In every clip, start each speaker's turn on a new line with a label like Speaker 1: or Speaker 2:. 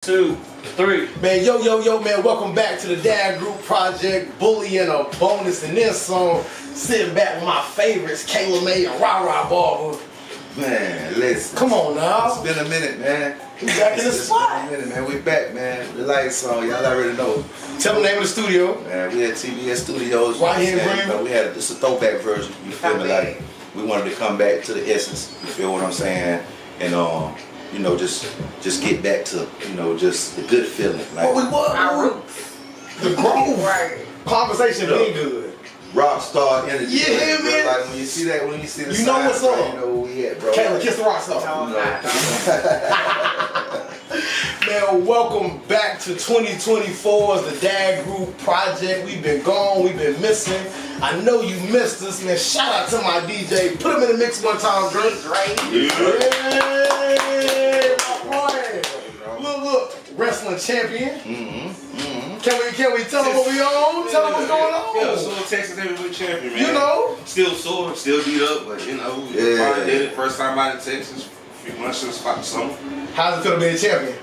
Speaker 1: 2, 3.
Speaker 2: Man, yo, man, welcome back to the Dad Group Project. Bully and a bonus in this song. Sitting back with my favorites, Kayla May and Rah Barber.
Speaker 3: Man, listen.
Speaker 2: Come on now.
Speaker 3: It's been a minute, man.
Speaker 2: We back in the spot.
Speaker 3: It's been a minute, man. We back, man. The light song, y'all already know.
Speaker 2: Tell them the name of the studio.
Speaker 3: Man, we had TBS Studios.
Speaker 2: Right here in Greenville.
Speaker 3: We had just a throwback version. You feel me? Like we wanted to come back to the essence. You feel what I'm saying? And you know, just get back to, you know, just the good feeling. Like
Speaker 2: What we was.
Speaker 4: Our roots.
Speaker 2: The grove.
Speaker 4: Right.
Speaker 2: Conversation being good.
Speaker 3: rock star energy.
Speaker 2: Yeah,
Speaker 3: bro.
Speaker 2: man.
Speaker 3: Like when you see that, when you see the
Speaker 2: You know
Speaker 3: signs,
Speaker 2: what's
Speaker 3: bro,
Speaker 2: up.
Speaker 3: you know where we at, bro.
Speaker 2: Kayla, kiss the rock star.
Speaker 4: No,
Speaker 2: Man, welcome back to 2024's the Dad Group Project. We've been gone, we've been missing. I know you missed us, man. Shout out to my DJ. Put him in the mix one time, Drake. Yeah, my boy. Look, wrestling champion. Can we tell them what we on? Tell them what's going on.
Speaker 1: Yeah, sore Texas heavyweight champion, man.
Speaker 2: You know,
Speaker 1: Still sore, still beat up, but you know, probably did it first time out in Texas. A few months since the summer.
Speaker 2: how's it feel to be a champion?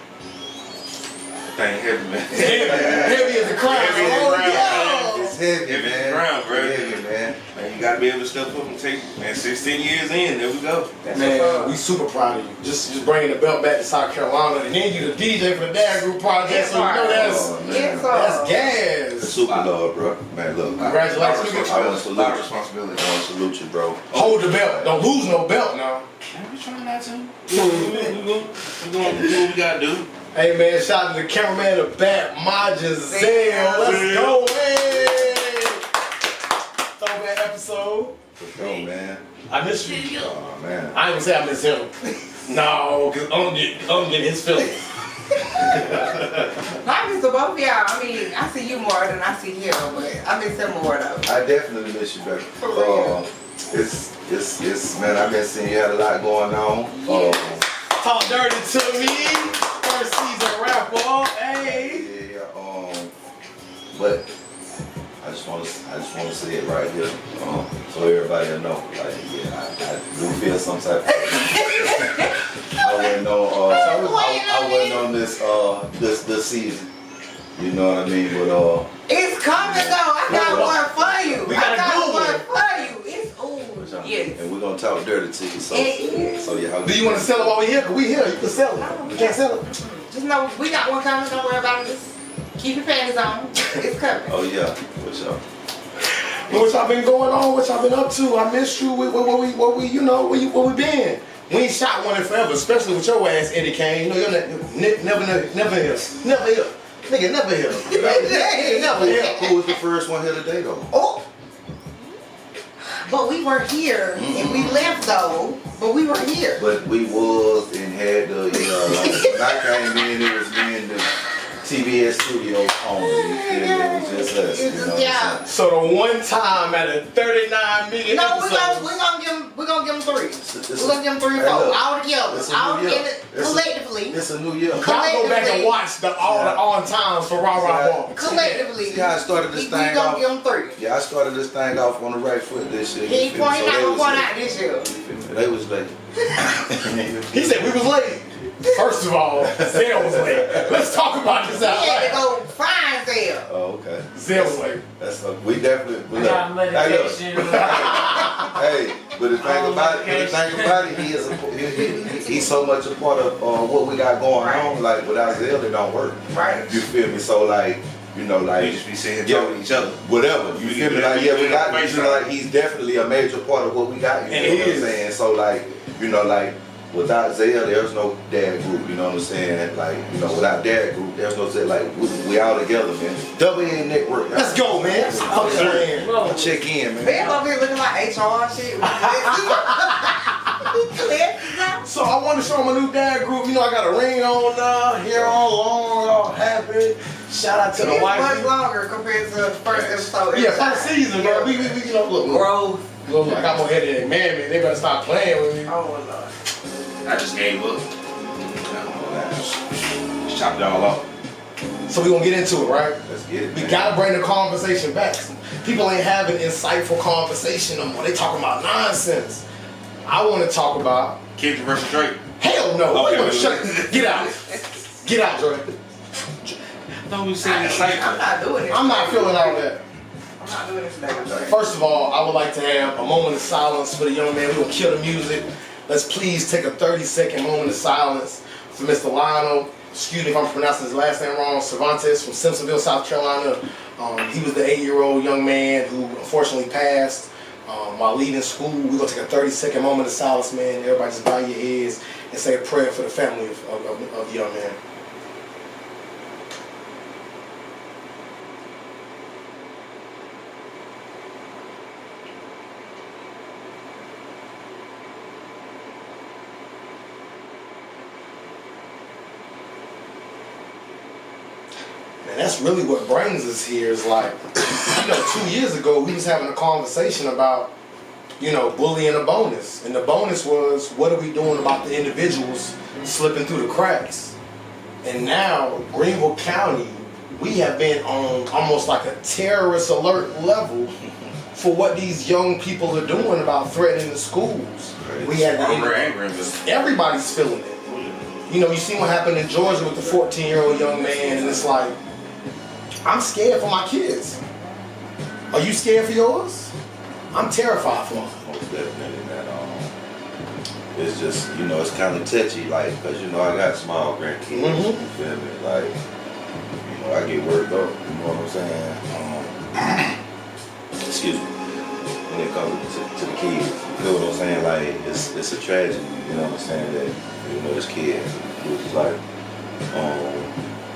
Speaker 1: Thing heavy, man.
Speaker 2: Heavy as the crown.
Speaker 1: Heavy as the crown,
Speaker 2: yeah.
Speaker 3: It's heavy,
Speaker 1: Heavy as
Speaker 3: man.
Speaker 1: the ground, bro.
Speaker 3: Heavy, man.
Speaker 1: Man, you gotta be able to step up and take, man, 16 years in, there we go.
Speaker 2: Man, we super proud of you. Just bringing the belt back to South Carolina, and then you the DJ for the Dad Group Project, so you know that's gas.
Speaker 3: Super love, bro. Man, look.
Speaker 2: Congratulations.
Speaker 3: I want to salute
Speaker 1: A lot of
Speaker 3: you.
Speaker 1: responsibility.
Speaker 3: I want to salute you, bro.
Speaker 2: Hold the belt. Don't lose no belt now.
Speaker 1: Man, we trying not to. We gonna do what we gotta do.
Speaker 2: Hey man, shout out to the cameraman in the back, MAJIN SHOT IT. Let's go, hey! Throwback episode.
Speaker 3: For sure, man.
Speaker 2: I miss you.
Speaker 3: Oh, man.
Speaker 2: I ain't gonna say I miss him. No, cause I'm getting his feelings.
Speaker 4: I miss the both of y'all. I mean, I see you more than I see him, but I miss him more though.
Speaker 3: I definitely miss you, baby.
Speaker 4: For real.
Speaker 3: It's, man, I've been seeing you had a lot going on.
Speaker 2: Talk dirty to me. First season rapper. Hey.
Speaker 3: Yeah, but I just want to say it right here, so everybody will know. Like, yeah, I do feel some type of I wasn't on this season. You know what I mean? But
Speaker 4: It's coming though. I got one for you.
Speaker 2: We got
Speaker 4: I
Speaker 2: a
Speaker 4: got
Speaker 2: good
Speaker 4: one for you. It's yes.
Speaker 3: and we're gonna talk dirty to you. So yeah.
Speaker 2: Do you want to sell it while we here? Cause we here. You can sell it. You can't sell it.
Speaker 4: Just know we got one coming. Don't worry about it. Just keep your panties on. It's coming.
Speaker 3: Oh yeah, for sure.
Speaker 2: What y'all been going on? What y'all been up to? I missed you. What we, you know, where we been? We ain't shot one in forever, especially with your ass, Eddie Kane. You know, you're never here. Nigga, never here. Nigga, never here.
Speaker 3: Who was the first one here today though?
Speaker 4: Oh. But we were here and we left though. But we were here.
Speaker 3: But we was and had the, you know, like, when I came in, it was me and the TBS Studios only. You feel me? It was just us. You know what I'm saying?
Speaker 2: So the one time out of 39 million
Speaker 4: No,
Speaker 2: episodes.
Speaker 4: we're gonna give them 3. We're gonna give them 3 or 4.
Speaker 3: Hey, look,
Speaker 4: all together.
Speaker 3: it's a
Speaker 4: All
Speaker 3: new year.
Speaker 4: collectively.
Speaker 3: It's a new year.
Speaker 2: Y'all go back and watch all the on times for Rah Barber.
Speaker 4: Collectively.
Speaker 3: See how I started this
Speaker 4: we
Speaker 3: thing
Speaker 4: gonna
Speaker 3: off?
Speaker 4: give them 3.
Speaker 3: Yeah, I started this thing off on the right foot this year.
Speaker 4: He not gonna point out this year.
Speaker 3: They was late.
Speaker 2: He said we was late. First of all, Zell was late. Let's talk about this out
Speaker 4: He had to
Speaker 2: loud.
Speaker 4: go find Zell.
Speaker 3: Oh, okay.
Speaker 2: Zell was late.
Speaker 3: That's we definitely.
Speaker 5: I got medication.
Speaker 3: Hey, but the thing about it, he's so much a part of what we got going on. Like without Zell, it don't work.
Speaker 4: Right.
Speaker 3: You feel me? So like, you know, like
Speaker 1: We just be saying talking to each other.
Speaker 3: whatever. You feel me? Like yeah, we got. You know, like he's definitely a major part of what we got. You
Speaker 2: And
Speaker 3: know
Speaker 2: he
Speaker 3: what I'm
Speaker 2: is.
Speaker 3: saying? So like, you know, like. Without Zell, there's no Dad Group, you know what I'm saying? Like, you know, without Dad Group, there's no Zell. Like, we all together, man. AA Network.
Speaker 2: Let's go, man.
Speaker 3: Check in, man.
Speaker 4: Man over here looking like HR shit.
Speaker 2: So I want to show my new Dad Group. You know, I got a ring on now, hair all long, all happy. Shout out to the
Speaker 4: It's
Speaker 2: wife.
Speaker 4: much longer compared to the first episode.
Speaker 2: Yeah, first season, bro. We you know, look.
Speaker 4: Growth.
Speaker 2: Look, I got more head than man, man. They better stop playing with me.
Speaker 4: Oh Lord.
Speaker 1: I just gave up. Just chopped it all off.
Speaker 2: So we gonna get into it, right?
Speaker 3: Let's get it.
Speaker 2: We
Speaker 3: man.
Speaker 2: gotta bring the conversation back. People ain't having insightful conversation no more. They talking about nonsense. I want to talk about
Speaker 1: Kendrick versus Drake.
Speaker 2: hell no.
Speaker 1: Okay.
Speaker 2: Wait a minute, shut it. Get out. Get out, Dre.
Speaker 1: No, we saying
Speaker 4: I'm not doing this.
Speaker 2: I'm not feeling all that.
Speaker 4: I'm not doing this today.
Speaker 2: First of all, I would like to have a moment of silence for the young man. We're gonna kill the music. Let's please take a 30-second moment of silence for Mr. Lionel. Excuse me if I'm pronouncing his last name wrong. Cervantes from Simpsonville, South Carolina. He was the 8-year-old young man who unfortunately passed while leaving school. We're gonna take a 30-second moment of silence, man. Everybody just bow your heads and say a prayer for the family of the young man. And that's really what brings us here is like, 2 years ago we was having a conversation about, bullying a bonus. And the bonus was, what are we doing about the individuals slipping through the cracks? And now, Greenville County, we have been on almost like a terrorist alert level for what these young people are doing about threatening the schools. We had everybody's feeling it. You see what happened in Georgia with the 14-year-old young man, and it's like, I'm scared for my kids. Are you scared for yours? I'm terrified for them.
Speaker 3: Most definitely, man. It's just, it's kind of touchy, like, because, I got small grandkids, you feel me? Like, I get worked up, you know what I'm saying? Excuse me. When it comes to the kids, you know what I'm saying? Like, it's a tragedy, you know what I'm saying? That, this kid, it was like,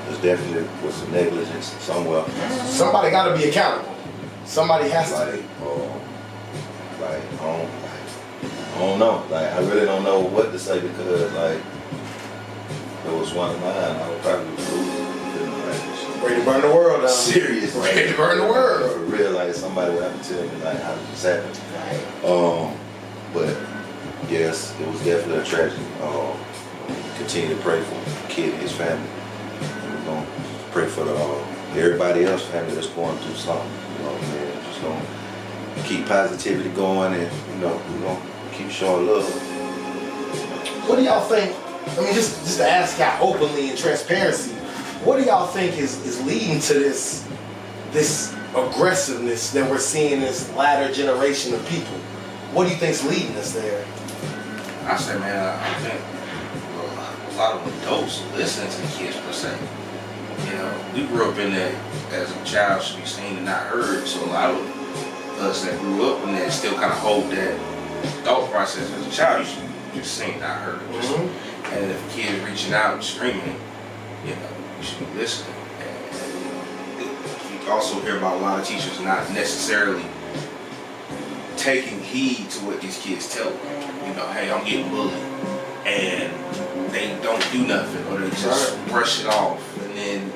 Speaker 3: there's definitely was some negligence somewhere.
Speaker 2: Somebody got to be accountable. Somebody has to.
Speaker 3: I don't know. Like, I really don't know what to say because, like, if it was one of mine, I would probably lose it.
Speaker 2: Ready to burn the world down.
Speaker 3: Serious.
Speaker 2: Ready to burn the world.
Speaker 3: For real, like, somebody would have to tell me, like, how this happened. But, yes, it was definitely a tragedy. Continue to pray for the kid and his family. We're going to pray for everybody else family that's going through something. Just going to keep positivity going and, we're going to keep showing love.
Speaker 2: What do y'all think, just to ask y'all openly in transparency, what do y'all think is leading to this aggressiveness that we're seeing in this latter generation of people? What do you think's leading us there?
Speaker 1: I say, man, I think a lot of adults listen to the kids per se. We grew up in that as a child should be seen and not heard. So a lot of us that grew up in that still kind of hold that thought process as a child. You should be seen, not heard. And if a kid is reaching out and screaming, you should be listening. And you also hear about a lot of teachers not necessarily taking heed to what these kids tell them. Hey, I'm getting bullied, and they don't do nothing, or they just brush it off, and then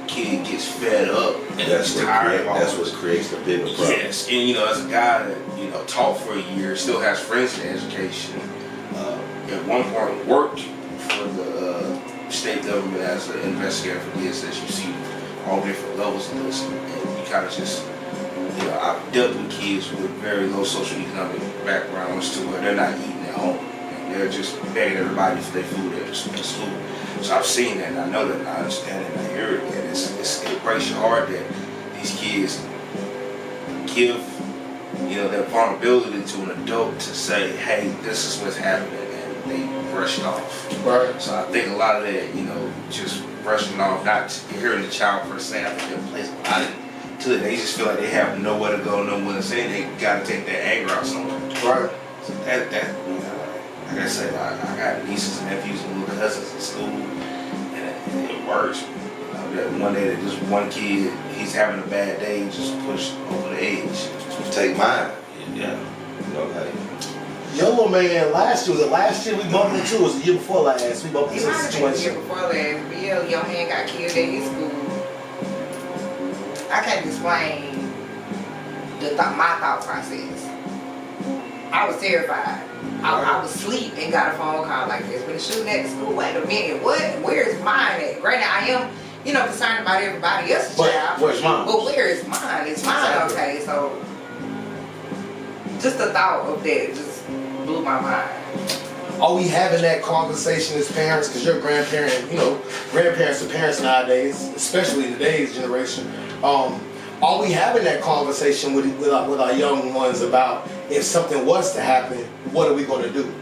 Speaker 1: kid gets fed up and
Speaker 3: that's
Speaker 1: tired.
Speaker 3: That's what creates the bigger problem.
Speaker 1: Yes, and as a guy that taught for a year, still has friends in education. At one point worked for the state government as an investigator for DSS. You see all different levels of this, and you kind of just I've dealt with kids with very low socioeconomic backgrounds to where they're not eating at home. They're just begging everybody for their food at school. So I've seen that, and I know that, and I understand it, and I hear it, and it breaks your heart that these kids give, their vulnerability to an adult to say, hey, this is what's happening, and they brush it off.
Speaker 2: Right.
Speaker 1: So I think a lot of that, just brushing off, not hearing the child per se, I think there plays a lot to it. They just feel like they have nowhere to go, nowhere to say, and they got to take their anger out somewhere.
Speaker 2: Right.
Speaker 1: So that like I said, I got nieces and nephews and little cousins in school, and it works. That one day that just one kid, he's having a bad day, just pushed over the edge.
Speaker 3: Take mine.
Speaker 1: Yeah.
Speaker 2: Your little man, last year we bumped into, it was the year before last, we bumped into a situation.
Speaker 4: The year before last, but yeah, young man got killed at his school. I can't explain my thought process. I was terrified. I was asleep and got a phone call like this. When the shooting at the school, wait a minute, what? Where's mine at? Granted, I am, concerned about everybody else's child.
Speaker 2: Where's mine?
Speaker 4: But where is mine? It's mine, okay, so just the thought of that just blew my mind.
Speaker 2: Are we having that conversation as parents? Because you're a grandparent, you know, grandparents are parents nowadays, especially in today's generation. Are we having that conversation with our young ones about if something was to happen, what are we going to do?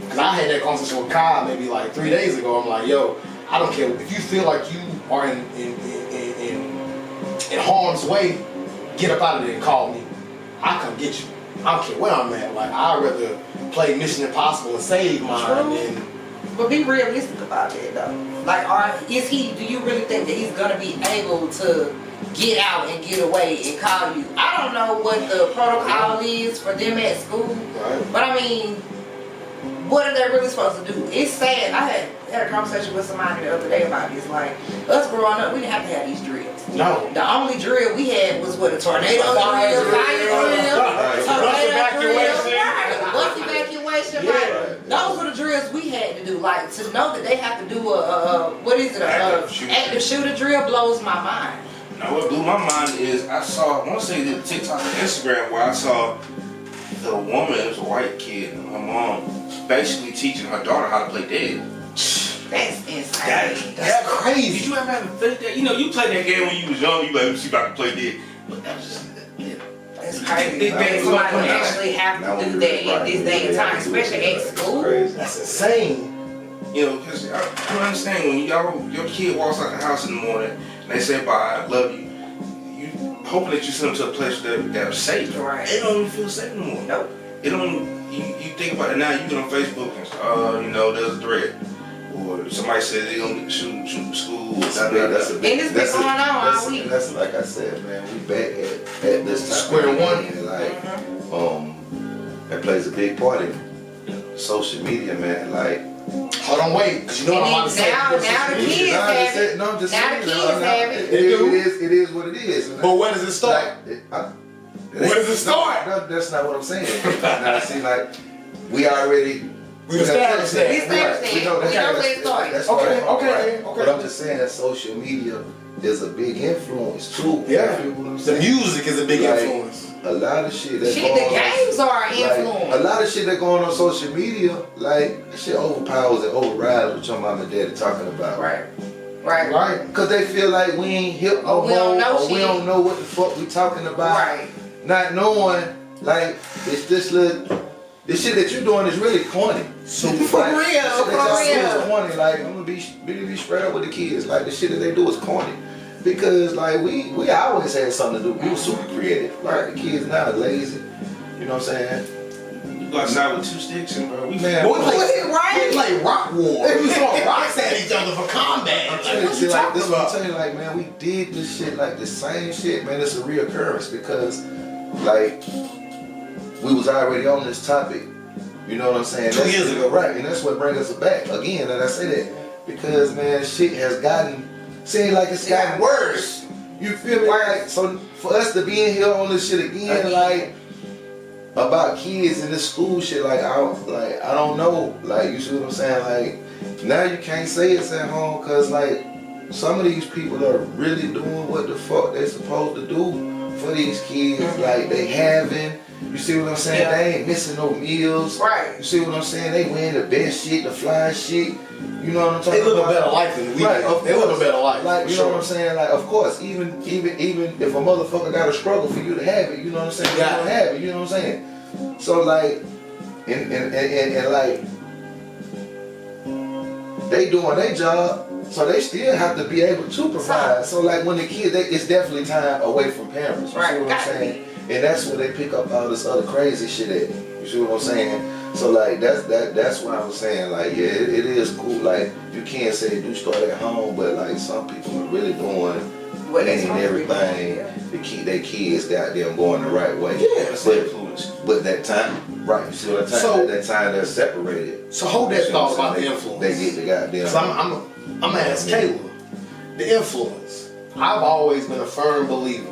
Speaker 2: Because I had that conversation with Kyle maybe like 3 days ago. I'm like, yo, I don't care if you feel like you are in harm's way, get up out of there and call me. I'll come get you. I don't care where I'm at. Like, I'd rather play Mission Impossible and save mine than.
Speaker 4: But be realistic about it though. Like, do you really think that he's gonna be able to get out and get away and call you? I don't know what the protocol is for them at school,
Speaker 2: Right.
Speaker 4: but I mean, what are they really supposed to do? It's sad. I had a conversation with somebody the other day about this. Like, us growing up, we didn't have to have these drills.
Speaker 2: No.
Speaker 4: The only drill we had was what, a tornado drill, fire drill, bus evacuation, right? Those were the drills we had to do. Like, to know that they have to do active shooter drill blows my mind.
Speaker 1: Now what blew my mind is I want to say the TikTok and Instagram where I saw the woman, it was a white kid, and her mom basically teaching her daughter how to play dead.
Speaker 4: That's insane.
Speaker 2: That's crazy.
Speaker 1: Did you ever have to think that? You know, you played that game when you was young, you like, she about to play dead. But that was just,
Speaker 4: It's crazy. Somebody would actually have to do that in this day and time, especially at school.
Speaker 2: That's insane.
Speaker 1: You know, because I don't understand when your kid walks out the house in the morning and they say bye, I love you. You hoping that you send them to a place that's safe.
Speaker 4: Right.
Speaker 1: They don't even feel safe anymore.
Speaker 4: Nope.
Speaker 1: It don't. You think about it now. You get on Facebook and you know, there's a threat, or somebody said they gonna shoot the school.
Speaker 3: That's a big.
Speaker 4: And it's been going on all week.
Speaker 3: That's like I said, man. We back at this time.
Speaker 2: Square one.
Speaker 3: And like, that plays a big part in social media, man. Like.
Speaker 2: Hold on, wait, because you know what I'm about to say.
Speaker 4: Now the kids have it.
Speaker 3: No, I'm just
Speaker 4: Now
Speaker 3: saying.
Speaker 4: the kids have it.
Speaker 3: It is what it is.
Speaker 2: But where does it start? Where does it start?
Speaker 3: No, that's not what I'm saying. Now, see, like, we already.
Speaker 2: We established that.
Speaker 4: We established that. We know where it started.
Speaker 2: Okay.
Speaker 3: But I'm just saying that social media is a big influence too.
Speaker 2: Yeah.
Speaker 3: You know what I'm
Speaker 2: The
Speaker 3: saying?
Speaker 2: music is a big
Speaker 3: Like,
Speaker 2: influence.
Speaker 3: A lot of shit that's
Speaker 4: The
Speaker 3: going on.
Speaker 4: games are
Speaker 3: Like,
Speaker 4: influence.
Speaker 3: a lot of shit that going on social media, like, that shit overpowers and overrides what your mom and daddy talking about.
Speaker 4: Right.
Speaker 3: Cause they feel like we ain't hip no
Speaker 4: We don't
Speaker 3: more,
Speaker 4: know
Speaker 3: or we
Speaker 4: shit.
Speaker 3: don't know what the fuck we talking about.
Speaker 4: Right.
Speaker 3: Not knowing, like, it's this shit that you doing is really corny.
Speaker 2: So
Speaker 4: For real,
Speaker 3: The shit that y'all do
Speaker 4: for
Speaker 3: is corny. Like, I'm gonna be straight up with the kids. Like, the shit that they do is corny. Because, like, we always had something to do. We were super creative. Like, the kids now are lazy. You know what I'm saying?
Speaker 1: You go outside with 2 sticks and bro,
Speaker 2: We play rock war. We was throwing rocks at each other for combat.
Speaker 3: I'm
Speaker 2: Like,
Speaker 3: telling
Speaker 2: what
Speaker 3: you,
Speaker 2: you
Speaker 3: like,
Speaker 2: talking
Speaker 3: this what I'm
Speaker 2: about?
Speaker 3: telling you, like, man, we did this shit, like, the same shit, man. It's a reoccurrence because, like, we was already on this topic. You know what I'm saying?
Speaker 2: 2 years ago.
Speaker 3: Right, and that's what brings us back. Again, and I say that because, man, shit has seems like it's gotten worse. You feel me? Like, so for us to be in here on this shit again, like, about kids in this school shit, like, I don't know. Like, you see what I'm saying? Like, now you can't say it's at home because, like, some of these people are really doing what the fuck they supposed to do for these kids. Like, they having, you see what I'm saying?
Speaker 4: Yeah.
Speaker 3: They ain't missing no meals.
Speaker 4: Right.
Speaker 3: You see what I'm saying? They wearing the best shit, the fly shit. You know what I'm talking
Speaker 2: They live
Speaker 3: about?
Speaker 2: a better life than we do.
Speaker 3: Right,
Speaker 2: They live a better life.
Speaker 3: Like,
Speaker 2: for
Speaker 3: you know
Speaker 2: sure.
Speaker 3: what I'm saying? Like, of course, even if a motherfucker gotta struggle for you to have it, you know what I'm saying?
Speaker 2: Yeah.
Speaker 3: You don't have it, you know what I'm saying? So, like, and like, they doing their job, so they still have to be able to provide. So, like, when the kids, it's definitely time away from parents. You see what I'm saying? And that's where they pick up all this other crazy shit at. You see what I'm saying? So, like, that's why I was saying, like, yeah, it is cool. Like, you can't say do start at home, but, like, some people are really doing
Speaker 4: What
Speaker 3: and everything to keep their kids goddamn going the right way.
Speaker 2: Yeah,
Speaker 1: that's the influence.
Speaker 3: But that time, right? You see what I'm saying?
Speaker 2: So-
Speaker 3: that time they're separated.
Speaker 2: So hold
Speaker 3: You
Speaker 2: that
Speaker 3: see what
Speaker 2: thought
Speaker 3: I'm
Speaker 2: about the
Speaker 3: saying?
Speaker 2: influence.
Speaker 3: They get the goddamn.
Speaker 2: Cause I'm gonna ask Kayla, the influence. I've always been a firm believer.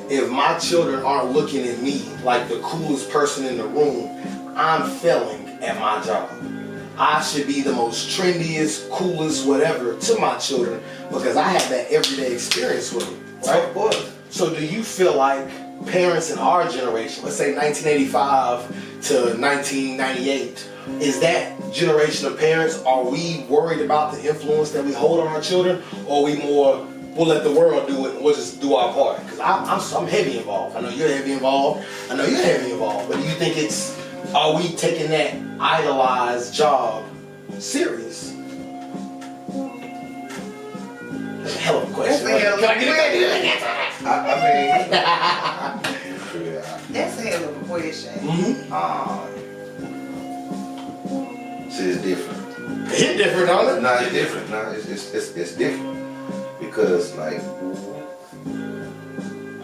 Speaker 2: If my children aren't looking at me like the coolest person in the room, I'm failing at my job. I should be the most trendiest, coolest, whatever to my children because I have that everyday experience with them. Right?
Speaker 3: Of course.
Speaker 2: So do you feel like parents in our generation, let's say 1985 to 1998, is that generation of parents, are we worried about the influence that we hold on our children, or are we more, we'll let the world do it and we'll just do our part? Because I'm heavy involved. I know you're heavy involved. I know you're heavy involved. But do you think are we taking that idolized job serious? That's a hell of a question.
Speaker 4: That's a hell of a
Speaker 2: Can I get it?
Speaker 3: I mean, yeah.
Speaker 4: That's a hell of a question.
Speaker 3: See, it's different.
Speaker 2: Hit different, don't it?
Speaker 3: No, it's different. No, it's different because like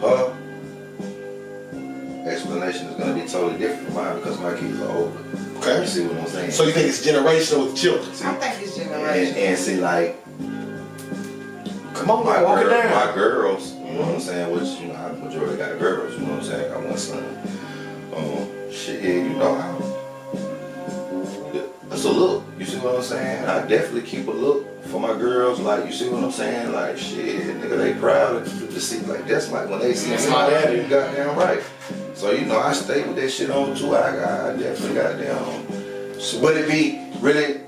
Speaker 3: her explanation is gonna be totally different from mine because my kids are older.
Speaker 2: Okay.
Speaker 3: You see what I'm saying?
Speaker 2: So you think it's generational with children?
Speaker 3: See,
Speaker 4: I think it's generational.
Speaker 3: and see, like
Speaker 2: Come on, man, walk it down.
Speaker 3: my girls, you know what I'm saying? Which I majority got girls. You know what I'm saying? I got one son. Shit, you know how. It's a look. You see what I'm saying? I definitely keep a look for my girls. Like, you see what I'm saying? Like, shit, nigga, they proud to see. Like, that's like when they see
Speaker 2: That's
Speaker 3: me,
Speaker 2: my daddy.
Speaker 3: you goddamn right. So, you know, I stay with that shit on too. I definitely goddamn. So would it be really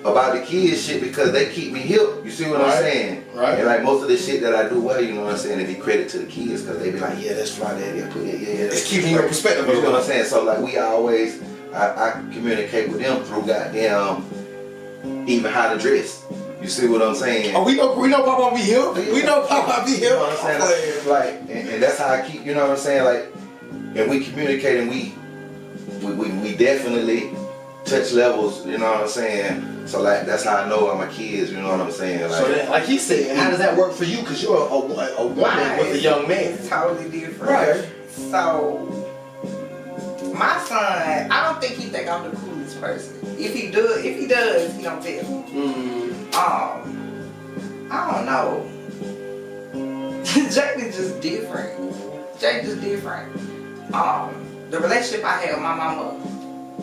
Speaker 3: about the kids shit because they keep me hip? You see what I'm saying?
Speaker 2: Right.
Speaker 3: And like most of the shit that I do well, you know what I'm saying? It be credit to the kids because they be like, yeah, that's my daddy. Yeah.
Speaker 2: It's keeping your perspective.
Speaker 3: You know what I'm saying? So like we always, I communicate with them through goddamn even how to dress. You see what I'm saying?
Speaker 2: Oh, we know Papa be here. We know Papa be here.
Speaker 3: You know what I'm saying? Like, and that's how I keep. You know what I'm saying? Like, and we communicate and we definitely touch levels. You know what I'm saying? So like that's how I know I'm my kids. You know what I'm saying? Like,
Speaker 2: So then, like he said, how does that work for you? Because you're a woman with a young man.
Speaker 4: It's totally different.
Speaker 2: Right.
Speaker 4: So, my son, I don't think he think I'm the coolest person. If he does, he don't tell me. I don't know. Jake is just different. The relationship I had with my mama,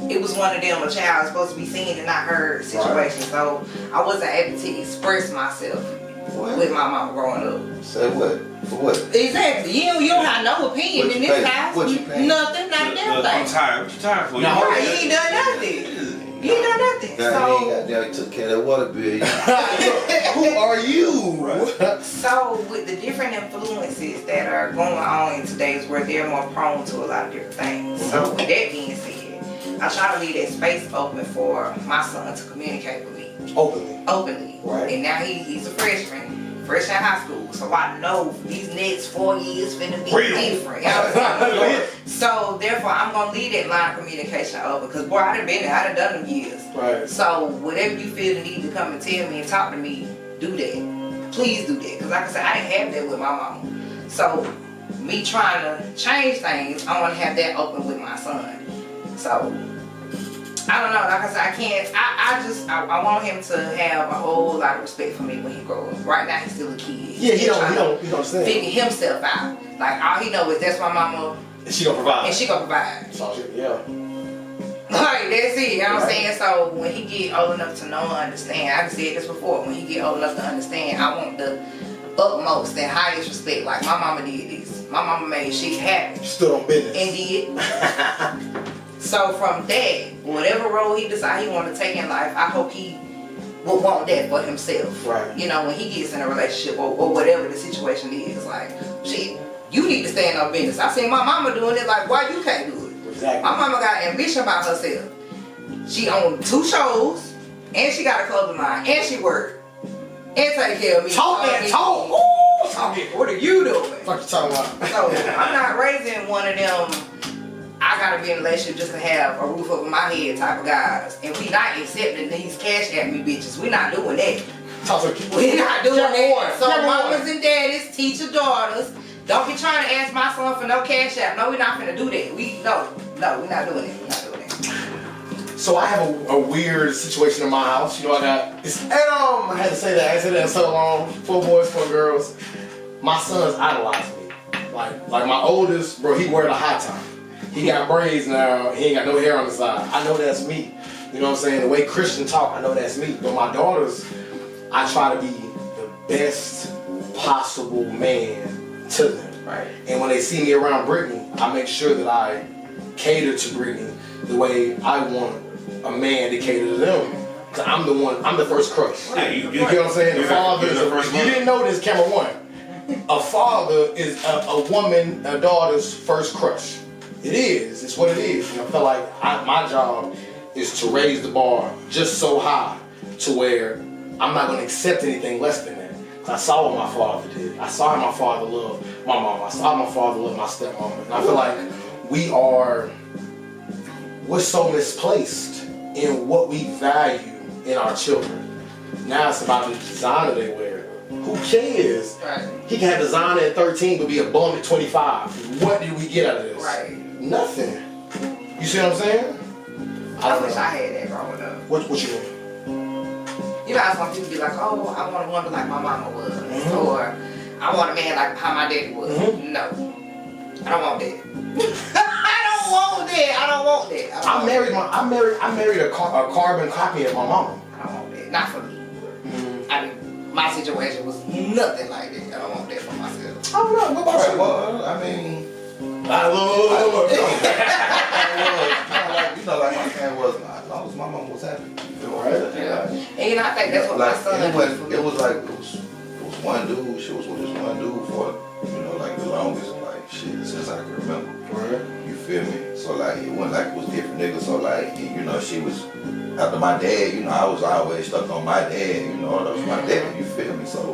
Speaker 4: it was one of them, a child supposed to be seen and not heard situation. Right. So I wasn't able to express myself with my mama growing up.
Speaker 3: Say what? For what?
Speaker 4: Exactly. You don't have no opinion in this house.
Speaker 3: What you think?
Speaker 4: Nothing, not a damn thing.
Speaker 1: I'm tired. What you tired for?
Speaker 2: No,
Speaker 4: Right, he ain't done nothing. He ain't done nothing.
Speaker 3: Nah, he took care of that water bill.
Speaker 2: Who are you?
Speaker 3: Right.
Speaker 4: So with the different influences that are going on in today's world, they're more prone to a lot of different things. So with that being said, I try to leave that space open for my son to communicate with me. Openly.
Speaker 2: Right.
Speaker 4: And now he's a freshman, fresh in high school. So I know these next 4 years finna be different. You know? So therefore I'm gonna leave that line of communication open. Cause boy, I done been there, I done done them years.
Speaker 2: Right.
Speaker 4: So whatever you feel the need to come and tell me and talk to me, do that. Please do that. Cause like I said, I didn't have that with my mama. So me trying to change things, I wanna have that open with my son. So I don't know, like I said, I want him to have a whole lot of respect for me when he grows up. Right now he's still a kid.
Speaker 2: Yeah, he don't understand.
Speaker 4: Figure himself out. Like all he knows is that's my mama.
Speaker 2: And she gonna provide.
Speaker 4: And she gonna provide.
Speaker 2: So, yeah.
Speaker 4: Like that's it, you know what I'm saying? So when he get old enough to know and understand, I've said this before, when he get old enough to understand, I want the utmost and highest respect. Like my mama did this. My mama made shit happen.
Speaker 2: Stood on business.
Speaker 4: And did. So from that, whatever role he decides he want to take in life, I hope he will want that for himself.
Speaker 2: Right.
Speaker 4: You know, when he gets in a relationship or whatever the situation is, like, shit, you need to stand on business. I seen my mama doing it, like, why you can't do it?
Speaker 2: Exactly.
Speaker 4: My mama got ambition about herself. She owned 2 shows, and she got a clothing line, and she worked, and take care of me.
Speaker 2: Talk that talk. Ooh, talk it.
Speaker 4: What are you doing?
Speaker 2: What you talking about?
Speaker 4: So I'm not raising one of them I gotta be in a relationship just to have a roof over my head type of guys. And we not accepting these cash at me bitches. We not doing that. We not doing that. So mamas and daddies, teach your daughters. Don't be trying to ask my son for no cash app. No, we not finna do that. We not doing it. We not doing it.
Speaker 2: So I have a weird situation in my house. You know, I had to say that. I said that so long. 4 boys, 4 girls. My sons idolize me. Like my oldest, bro, he wear the high top. He got braids now, he ain't got no hair on the side. I know that's me. You know what I'm saying? The way Christian talk, I know that's me. But my daughters, I try to be the best possible man to them.
Speaker 4: Right.
Speaker 2: And when they see me around Brittany, I make sure that I cater to Brittany the way I want a man to cater to them. Cause I'm the first crush.
Speaker 1: Yeah,
Speaker 2: You get what I'm saying? The father is if you didn't know this, camera one. A father is a daughter's first crush. It is. It's what it is. And I feel like my job is to raise the bar just so high to where I'm not gonna accept anything less than that. I saw what my father did. I saw how my father loved my mom. I saw my father loved my stepmom. And I feel like we're so misplaced in what we value in our children. Now it's about the designer they wear. Who cares?
Speaker 4: Right.
Speaker 2: He can have designer at 13 but be a bum at 25. What did we get out of this?
Speaker 4: Right.
Speaker 2: Nothing. You see what I'm saying?
Speaker 4: I wish I had that growing up.
Speaker 2: What you mean?
Speaker 4: You know how some people be like, oh, I want a woman like my mama was, or I want a man like how my daddy was. No, I don't want that. I don't want that.
Speaker 2: I married a carbon copy of my mama.
Speaker 4: I don't want that. Not for me. I mean, my situation was nothing like that. I don't want that for myself.
Speaker 2: I don't know. What about you?
Speaker 3: Well, I mean,
Speaker 2: Look.
Speaker 3: you know, like my fan was, as long as my mom was happy. You know,
Speaker 2: Right.
Speaker 4: Yeah. And you know, I think that's what my son
Speaker 3: it
Speaker 4: did for me.
Speaker 3: was like it was one dude. She was with this one dude for like the longest shit since I can remember.
Speaker 2: Right.
Speaker 3: You feel me? So like it wasn't like it was different niggas. So like she was after my dad. I was always stuck on my dad. That was my dad. You feel me? So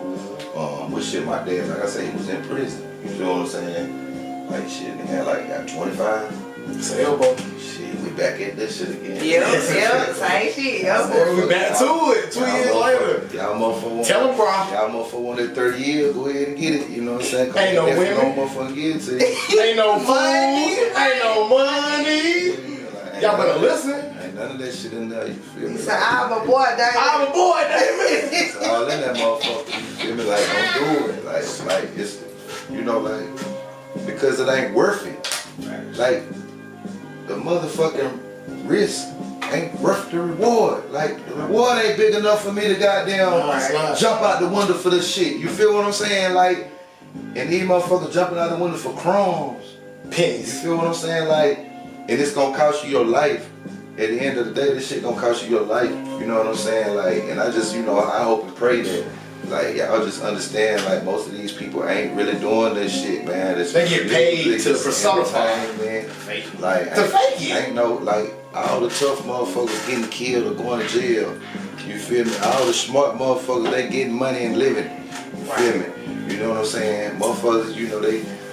Speaker 3: with shit, my dad, like I say, he was in prison. You feel what I'm saying? Like shit, they had got 25.
Speaker 2: It's an elbow.
Speaker 3: Shit, we back at this shit again.
Speaker 4: Yep, same shit.
Speaker 2: We back to it 2 years later.
Speaker 3: Y'all motherfucker.
Speaker 2: Tell them, bro.
Speaker 3: Y'all motherfucker want that 30 years, go ahead and get it. You know what I'm saying?
Speaker 2: Ain't no women.
Speaker 3: No motherfucker get it to you.
Speaker 2: Ain't no money. Ain't no money. Y'all better listen.
Speaker 3: Ain't none of that shit in there, you feel me?
Speaker 4: So I'm a boy, David.
Speaker 2: I'm a boy, David.
Speaker 3: It's all in that motherfucker, you feel me? Like, don't do it. Like it's, because it ain't worth it. Like, the motherfucking risk ain't worth the reward. Like, the reward ain't big enough for me to goddamn jump out the window for this shit. You feel what I'm saying? Like, and these motherfuckers jumping out the window for crumbs.
Speaker 2: Pennies.
Speaker 3: You feel what I'm saying? Like, and it's gonna cost you your life. At the end of the day, this shit gonna cost you your life. You know what I'm saying? Like, and I just, I hope and pray that, like, y'all just understand, like, most of these people ain't really doing this shit, man.
Speaker 2: They get paid to personify,
Speaker 3: man.
Speaker 1: Fake.
Speaker 3: Like,
Speaker 2: to fake it.
Speaker 3: Ain't no, like, all the tough motherfuckers getting killed or going to jail. You feel me? All the smart motherfuckers, they getting money and living. You feel me? You know what I'm saying? Motherfuckers,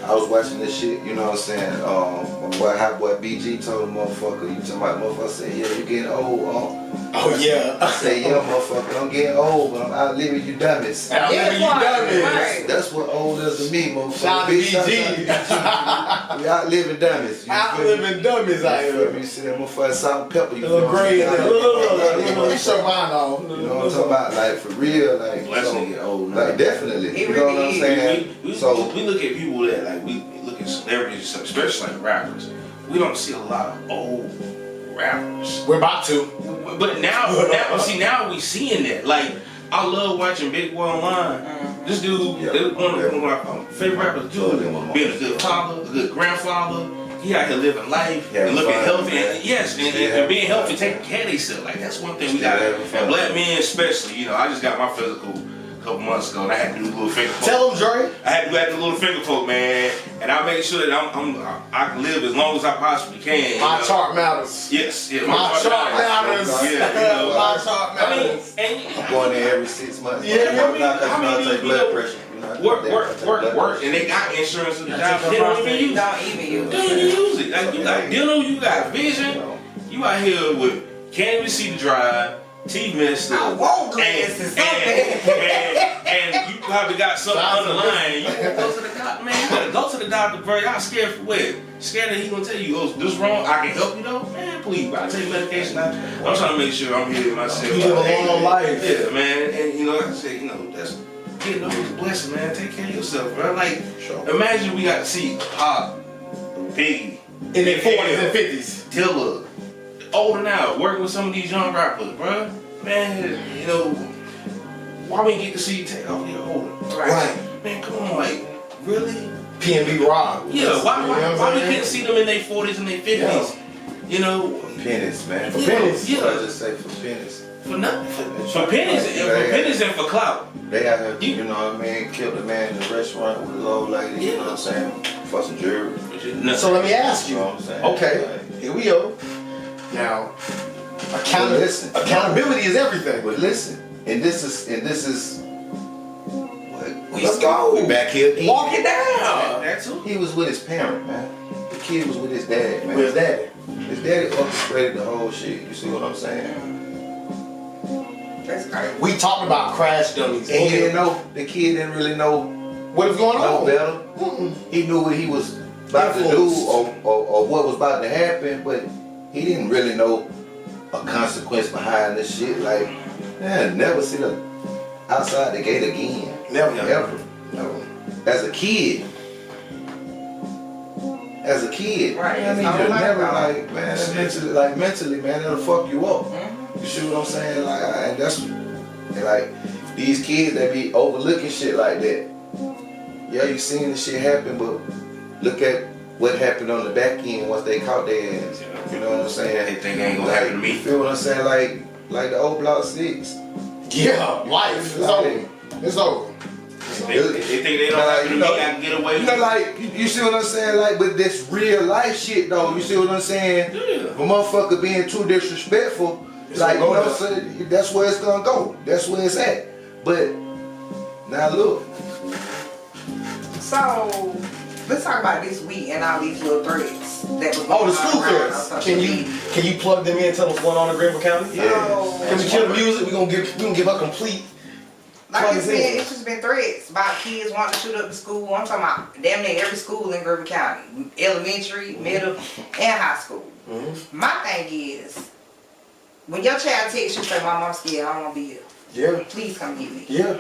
Speaker 3: I was watching this shit, you know what I'm saying? My boy, Hot Boy BG told a motherfucker, you talking about motherfucker, say, yeah, you getting old,
Speaker 2: Oh, yeah.
Speaker 3: I say, yeah, motherfucker, I'm getting old, but I'm outliving you dummies.
Speaker 2: Outliving you dummies.
Speaker 4: Right.
Speaker 3: That's what old is to me, motherfucker.
Speaker 2: Shout out to BG.
Speaker 3: We outliving dummies.
Speaker 2: Outliving dummies out here.
Speaker 3: You see that motherfucker salt and pepper, you
Speaker 2: Little gray.
Speaker 3: Look.
Speaker 2: You show mine off.
Speaker 3: You know what I'm talking about? Like, for real, like,
Speaker 1: Blessing get old now.
Speaker 3: like, definitely.
Speaker 4: It
Speaker 3: You know what I'm
Speaker 4: really
Speaker 3: saying?
Speaker 1: We look at people that we look at celebrities, especially like rappers. We don't see a lot of old rappers.
Speaker 2: We're about to.
Speaker 1: But now we seeing that. Like, I love watching Big Boy Online. This dude, one of my favorite rappers, dude, being a good father, a good grandfather. He out here living life and looking healthy. And being healthy, taking care of themselves. Like, that's one thing we got. And black men especially, I just got my physical a couple months ago, and I had to do a little finger poke.
Speaker 2: Tell them, Dre.
Speaker 1: I had to do a little finger poke, man, and I make sure that I can live as long as I possibly can.
Speaker 2: My chart matters.
Speaker 1: Yes, yeah,
Speaker 2: My chart matters.
Speaker 1: Yeah,
Speaker 2: My chart matters.
Speaker 3: I'm going there every 6 months.
Speaker 2: Yeah,
Speaker 3: I take blood pressure.
Speaker 1: Work, and they got insurance in the job. They don't even use it. They don't even use it. Like, you got dental, you got vision. You out here with can't even see the drive. Teeth messed up.
Speaker 4: I want glasses.
Speaker 1: And you probably got something underlying. You gotta go to the doctor, man. You gotta go to the doctor, bro. Y'all scared for what? Scared that he gonna tell you, oh, this wrong? I can help you though? Man, please, bro. I take medication. I'm trying to make sure I'm here myself.
Speaker 2: You live a long life.
Speaker 1: Yeah, man. And like I said, that's getting over the blessing, man. Take care of yourself, bro. Like, imagine we got to see Pop, Biggie,
Speaker 2: in their 40s and 50s.
Speaker 1: Dilla, older now, working with some of these young rappers, bro. Man, why we get to see you take off your older?
Speaker 2: Right.
Speaker 1: Man, come on, like, really?
Speaker 2: PNB Rob.
Speaker 1: Yeah, why
Speaker 2: You know what
Speaker 1: we
Speaker 2: I'm saying?
Speaker 1: can't see them in their 40s and their 50s? You know,
Speaker 3: Pennies, man.
Speaker 2: For pennies.
Speaker 1: Yeah.
Speaker 3: I just say for pennies.
Speaker 1: for nothing. For pennies, and for clout.
Speaker 3: They out here, you know what I mean, killed a man in the restaurant with his old lady, you know what I'm saying? For some jewelry.
Speaker 2: So let me ask
Speaker 3: You
Speaker 2: you.
Speaker 3: know what I'm saying?
Speaker 2: Okay, here we go. Now,
Speaker 3: listen.
Speaker 2: accountability is everything.
Speaker 3: But listen, and this is what?
Speaker 2: Let's go.
Speaker 3: We back here.
Speaker 2: Walk it down.
Speaker 1: That's who.
Speaker 3: He was with his parent, man. The kid was with his dad, man.
Speaker 2: Where's daddy?
Speaker 3: His daddy orchestrated the whole shit. You see what I'm saying?
Speaker 4: That's crazy.
Speaker 2: We talked about crash dummies.
Speaker 3: And he didn't know. The kid didn't really know
Speaker 2: What is going
Speaker 3: no
Speaker 2: on?
Speaker 3: better. He knew what he was about to do or what was about to happen, but he didn't really know a consequence behind this shit. Like, man, never see them outside the gate again.
Speaker 2: Never.
Speaker 3: Ever.
Speaker 2: Never.
Speaker 3: As a kid. As a kid.
Speaker 4: Right,
Speaker 3: I mean,
Speaker 4: it's
Speaker 3: you
Speaker 4: not
Speaker 3: never
Speaker 4: like
Speaker 3: like, man, that's mentally, man, that'll fuck you up. You see what I'm saying? Like, and that's, and like, these kids that be overlooking shit like that. Yeah, you seen the shit happen, but look at what happened on the back end once they caught their ass. You know what I'm saying?
Speaker 1: They think it ain't gonna
Speaker 3: Like,
Speaker 1: happen to me.
Speaker 3: You feel what I'm saying? Like the old Block 6.
Speaker 2: Yeah, life is over. It's over.
Speaker 1: They think they don't happen to me. I can get away
Speaker 3: You
Speaker 1: with
Speaker 3: know,
Speaker 1: it.
Speaker 3: like, you see what I'm saying? Like, but this real life shit, though, you see what I'm saying?
Speaker 1: Yeah.
Speaker 3: A motherfucker being too disrespectful,
Speaker 2: It's
Speaker 3: like, you
Speaker 2: gonna
Speaker 3: know,
Speaker 2: go
Speaker 3: so that's where it's gonna go. That's where it's at. But, now look.
Speaker 4: So let's talk about this week and all these little threats that was
Speaker 2: Oh, the
Speaker 4: going
Speaker 2: school
Speaker 4: around on
Speaker 2: fairs.
Speaker 4: social media.
Speaker 2: Can you plug them in and tell us what's going on in Greenville County?
Speaker 3: Yeah.
Speaker 2: Can we kill the music? We gonna give her complete.
Speaker 4: Like you
Speaker 2: plug
Speaker 4: said,
Speaker 2: us in.
Speaker 4: it's just been threats about kids wanting to shoot up the school. I'm talking about damn near every school in Greenville County, elementary, middle, and high school. My thing is, when your child texts you, say, "Mom, I'm scared. I don't want to be here.
Speaker 2: Yeah.
Speaker 4: Please come get me."
Speaker 2: Yeah.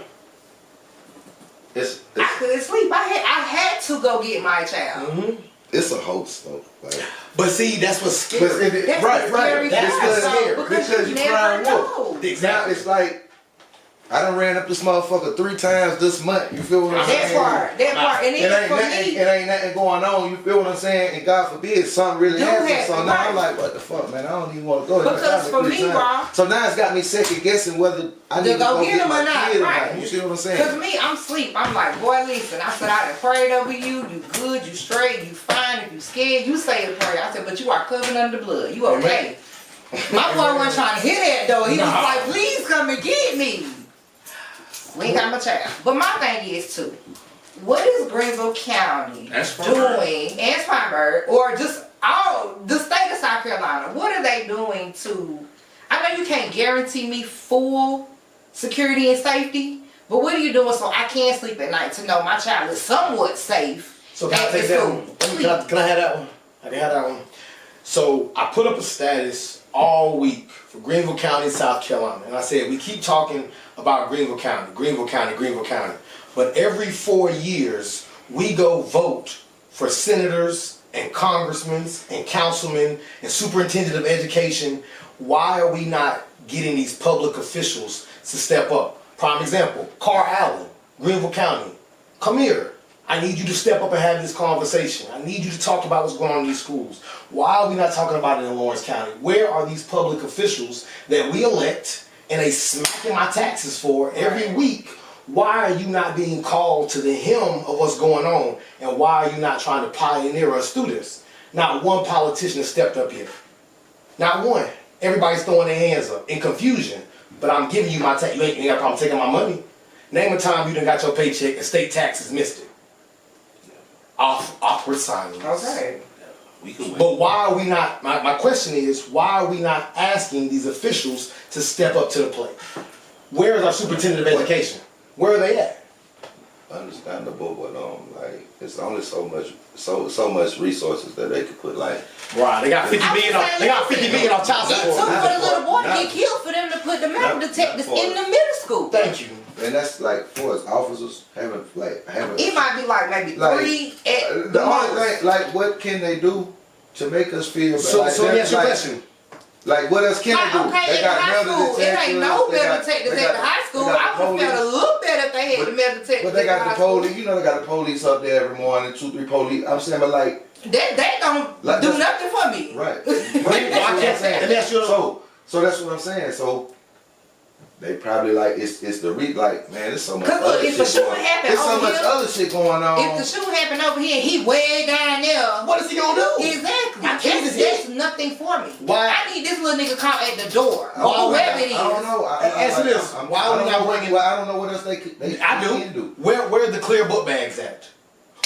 Speaker 4: I couldn't sleep. I had to go get my child.
Speaker 3: It's a hoax, though. Like,
Speaker 2: But see, that's what's scary.
Speaker 4: That's
Speaker 3: right.
Speaker 4: the scary
Speaker 2: That's
Speaker 4: part.
Speaker 2: what's scary.
Speaker 3: Because you
Speaker 4: never
Speaker 3: crying
Speaker 4: know.
Speaker 3: wolf. Now it's like, I done ran up this motherfucker 3 times this month. You feel what I'm saying?
Speaker 4: That part, and
Speaker 3: It
Speaker 4: even
Speaker 3: ain't
Speaker 4: for
Speaker 3: nothing,
Speaker 4: me,
Speaker 3: it ain't nothing going on, you feel what I'm saying? And God forbid something really
Speaker 4: Do
Speaker 3: happens.
Speaker 4: happen,
Speaker 3: So now I'm
Speaker 4: right.
Speaker 3: like, what the fuck, man? I don't even want to go.
Speaker 4: Because for me, Rob,
Speaker 3: so now it's got me second guessing whether I need to go get
Speaker 4: him
Speaker 3: my
Speaker 4: or not,
Speaker 3: kid or
Speaker 4: right.
Speaker 3: not. You see what I'm saying?
Speaker 4: Cause me, I'm asleep. I'm like, boy, listen. I said, I done prayed over you. You good, you straight, you fine. If you scared, you say a prayer. I said, but you are covered under the blood. You okay. My boy wasn't trying to hear that though. He was like, please come and get me. We ain't got my child. But my thing is too, what is Greenville County doing, and Spartanburg, or just all the state of South Carolina, what are they doing to, I know you can't guarantee me full security and safety, but what are you doing so I can sleep at night to know my child is somewhat safe?
Speaker 2: So can I
Speaker 4: at
Speaker 2: take
Speaker 4: the
Speaker 2: that
Speaker 4: school?
Speaker 2: one? Can I have that one? I can have that one. So I put up a status all week for Greenville County, South Carolina. And I said, we keep talking about Greenville County, Greenville County, Greenville County. But every 4 years, we go vote for senators and congressmen and councilmen and superintendent of education. Why are we not getting these public officials to step up? Prime example, Carl Allen, Greenville County. Come here. I need you to step up and have this conversation. I need you to talk about what's going on in these schools. Why are we not talking about it in Lawrence County? Where are these public officials that we elect and they smacking my taxes for every week? Why are you not being called to the hem of what's going on? And why are you not trying to pioneer our students? Not one politician has stepped up here. Not one. Everybody's throwing their hands up in confusion. But I'm giving you my tax. You ain't got a problem taking my money. Name a time you done got your paycheck and state taxes missed it. Awkward silence.
Speaker 4: Okay.
Speaker 1: We can wait.
Speaker 2: But why are we not, my question is, why are we not asking these officials to step up to the plate? Where is our superintendent of education? Where are they at?
Speaker 3: Understandable, but like, it's only so much resources that they could put, like,
Speaker 2: Right, they got 50 million off, they got 50 million off child
Speaker 4: It took
Speaker 2: support.
Speaker 4: for the little boy to get killed for them to put the metal detectors in the middle school.
Speaker 2: Thank you.
Speaker 3: and that's like for us officers having
Speaker 4: It might be like maybe
Speaker 3: Like,
Speaker 4: 3 at
Speaker 3: the
Speaker 4: the
Speaker 3: only
Speaker 4: most.
Speaker 3: thing, like, what can they do to make us feel
Speaker 2: So,
Speaker 3: like
Speaker 2: so let me ask you a
Speaker 3: like,
Speaker 2: question.
Speaker 3: like, what else can
Speaker 4: Like,
Speaker 3: they do?
Speaker 4: okay,
Speaker 3: They
Speaker 4: in
Speaker 3: got
Speaker 4: high
Speaker 3: metal
Speaker 4: school, it ain't no
Speaker 3: detectors, they
Speaker 4: metal
Speaker 3: got-
Speaker 4: detectors
Speaker 3: they
Speaker 4: at
Speaker 3: got-
Speaker 4: the high school.
Speaker 3: they got
Speaker 4: I would have
Speaker 3: police.
Speaker 4: felt a little better if they had the metal detector.
Speaker 3: But they got the police, you know, they got the police up there every morning, 2, 3 police. I'm saying, but like,
Speaker 4: They don't
Speaker 3: Like
Speaker 4: do
Speaker 3: this-
Speaker 4: nothing for me.
Speaker 3: right.
Speaker 2: I can't say. Let me ask you.
Speaker 3: So that's what I'm saying. So they probably like it's the like, man, there's so much
Speaker 4: 'Cause look,
Speaker 3: other
Speaker 4: if the
Speaker 3: shit
Speaker 4: shooting
Speaker 3: going on.
Speaker 4: happened
Speaker 3: There's so
Speaker 4: over
Speaker 3: much
Speaker 4: here-
Speaker 3: other shit going on.
Speaker 4: If the shooting happened over here and he way down there,
Speaker 2: What is he gonna do?
Speaker 4: exactly.
Speaker 2: My kid is
Speaker 4: That's nothing for me.
Speaker 2: Why?
Speaker 4: I need this little nigga come at the door. Or
Speaker 2: Why-
Speaker 4: whoever it is.
Speaker 3: I don't know.
Speaker 2: Answer this. Why
Speaker 3: I
Speaker 2: would
Speaker 3: don't
Speaker 2: we
Speaker 3: know
Speaker 2: not
Speaker 3: what-
Speaker 2: bring in-
Speaker 3: well, I don't know what else they
Speaker 2: I
Speaker 3: can
Speaker 2: do. Where are the clear book bags at?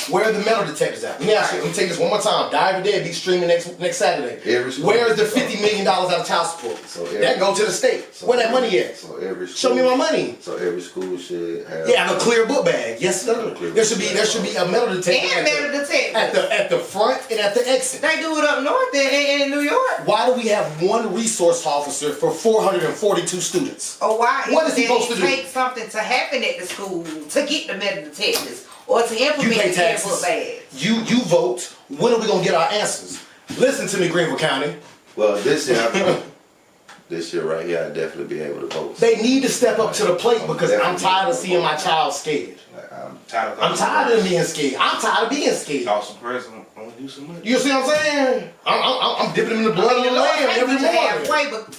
Speaker 2: Where are the metal detectors at? Let me ask you. Let me take this one more time. Die Every Dead be streaming next Saturday.
Speaker 3: Every school.
Speaker 2: Where is the $50 million out of child support?
Speaker 3: So every-
Speaker 2: That go to the state.
Speaker 3: So
Speaker 2: Where that
Speaker 3: every-
Speaker 2: money at?
Speaker 3: So every school,
Speaker 2: Show me my money.
Speaker 3: So every school should have.
Speaker 2: Yeah, a clear book bag. Yes, sir. There should be a metal detector
Speaker 4: And metal detector.
Speaker 2: at the front and at the exit.
Speaker 4: They do it up north in New York.
Speaker 2: Why do we have one resource officer for 442 students?
Speaker 4: Or why
Speaker 2: What is he supposed to do?
Speaker 4: take something to happen at the school to get the metal detectors or to
Speaker 2: You
Speaker 4: implement
Speaker 2: pay
Speaker 4: the clear
Speaker 2: taxes.
Speaker 4: book bags?
Speaker 2: You vote. When are we gonna get our answers? Listen to me, Greenville County.
Speaker 3: Well, this year right here, I'd definitely be able to vote.
Speaker 2: They need to step up to the plate because I'm tired of seeing my child scared.
Speaker 3: Like,
Speaker 2: I'm tired of being scared. I'm tired of being scared.
Speaker 1: Awesome person, only do so much.
Speaker 2: You see what I'm saying? I'm dipping in the blood of the lamb every morning.
Speaker 4: Halfway, but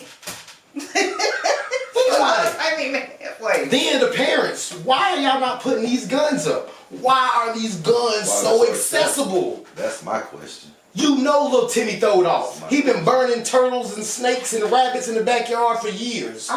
Speaker 2: Think about it.
Speaker 4: I mean halfway.
Speaker 2: Then the parents, why are y'all not putting these guns up? Why are these guns so accessible?
Speaker 3: That's my question.
Speaker 2: You know little Timmy throwed off. He been burning turtles and snakes and rabbits in the backyard for years.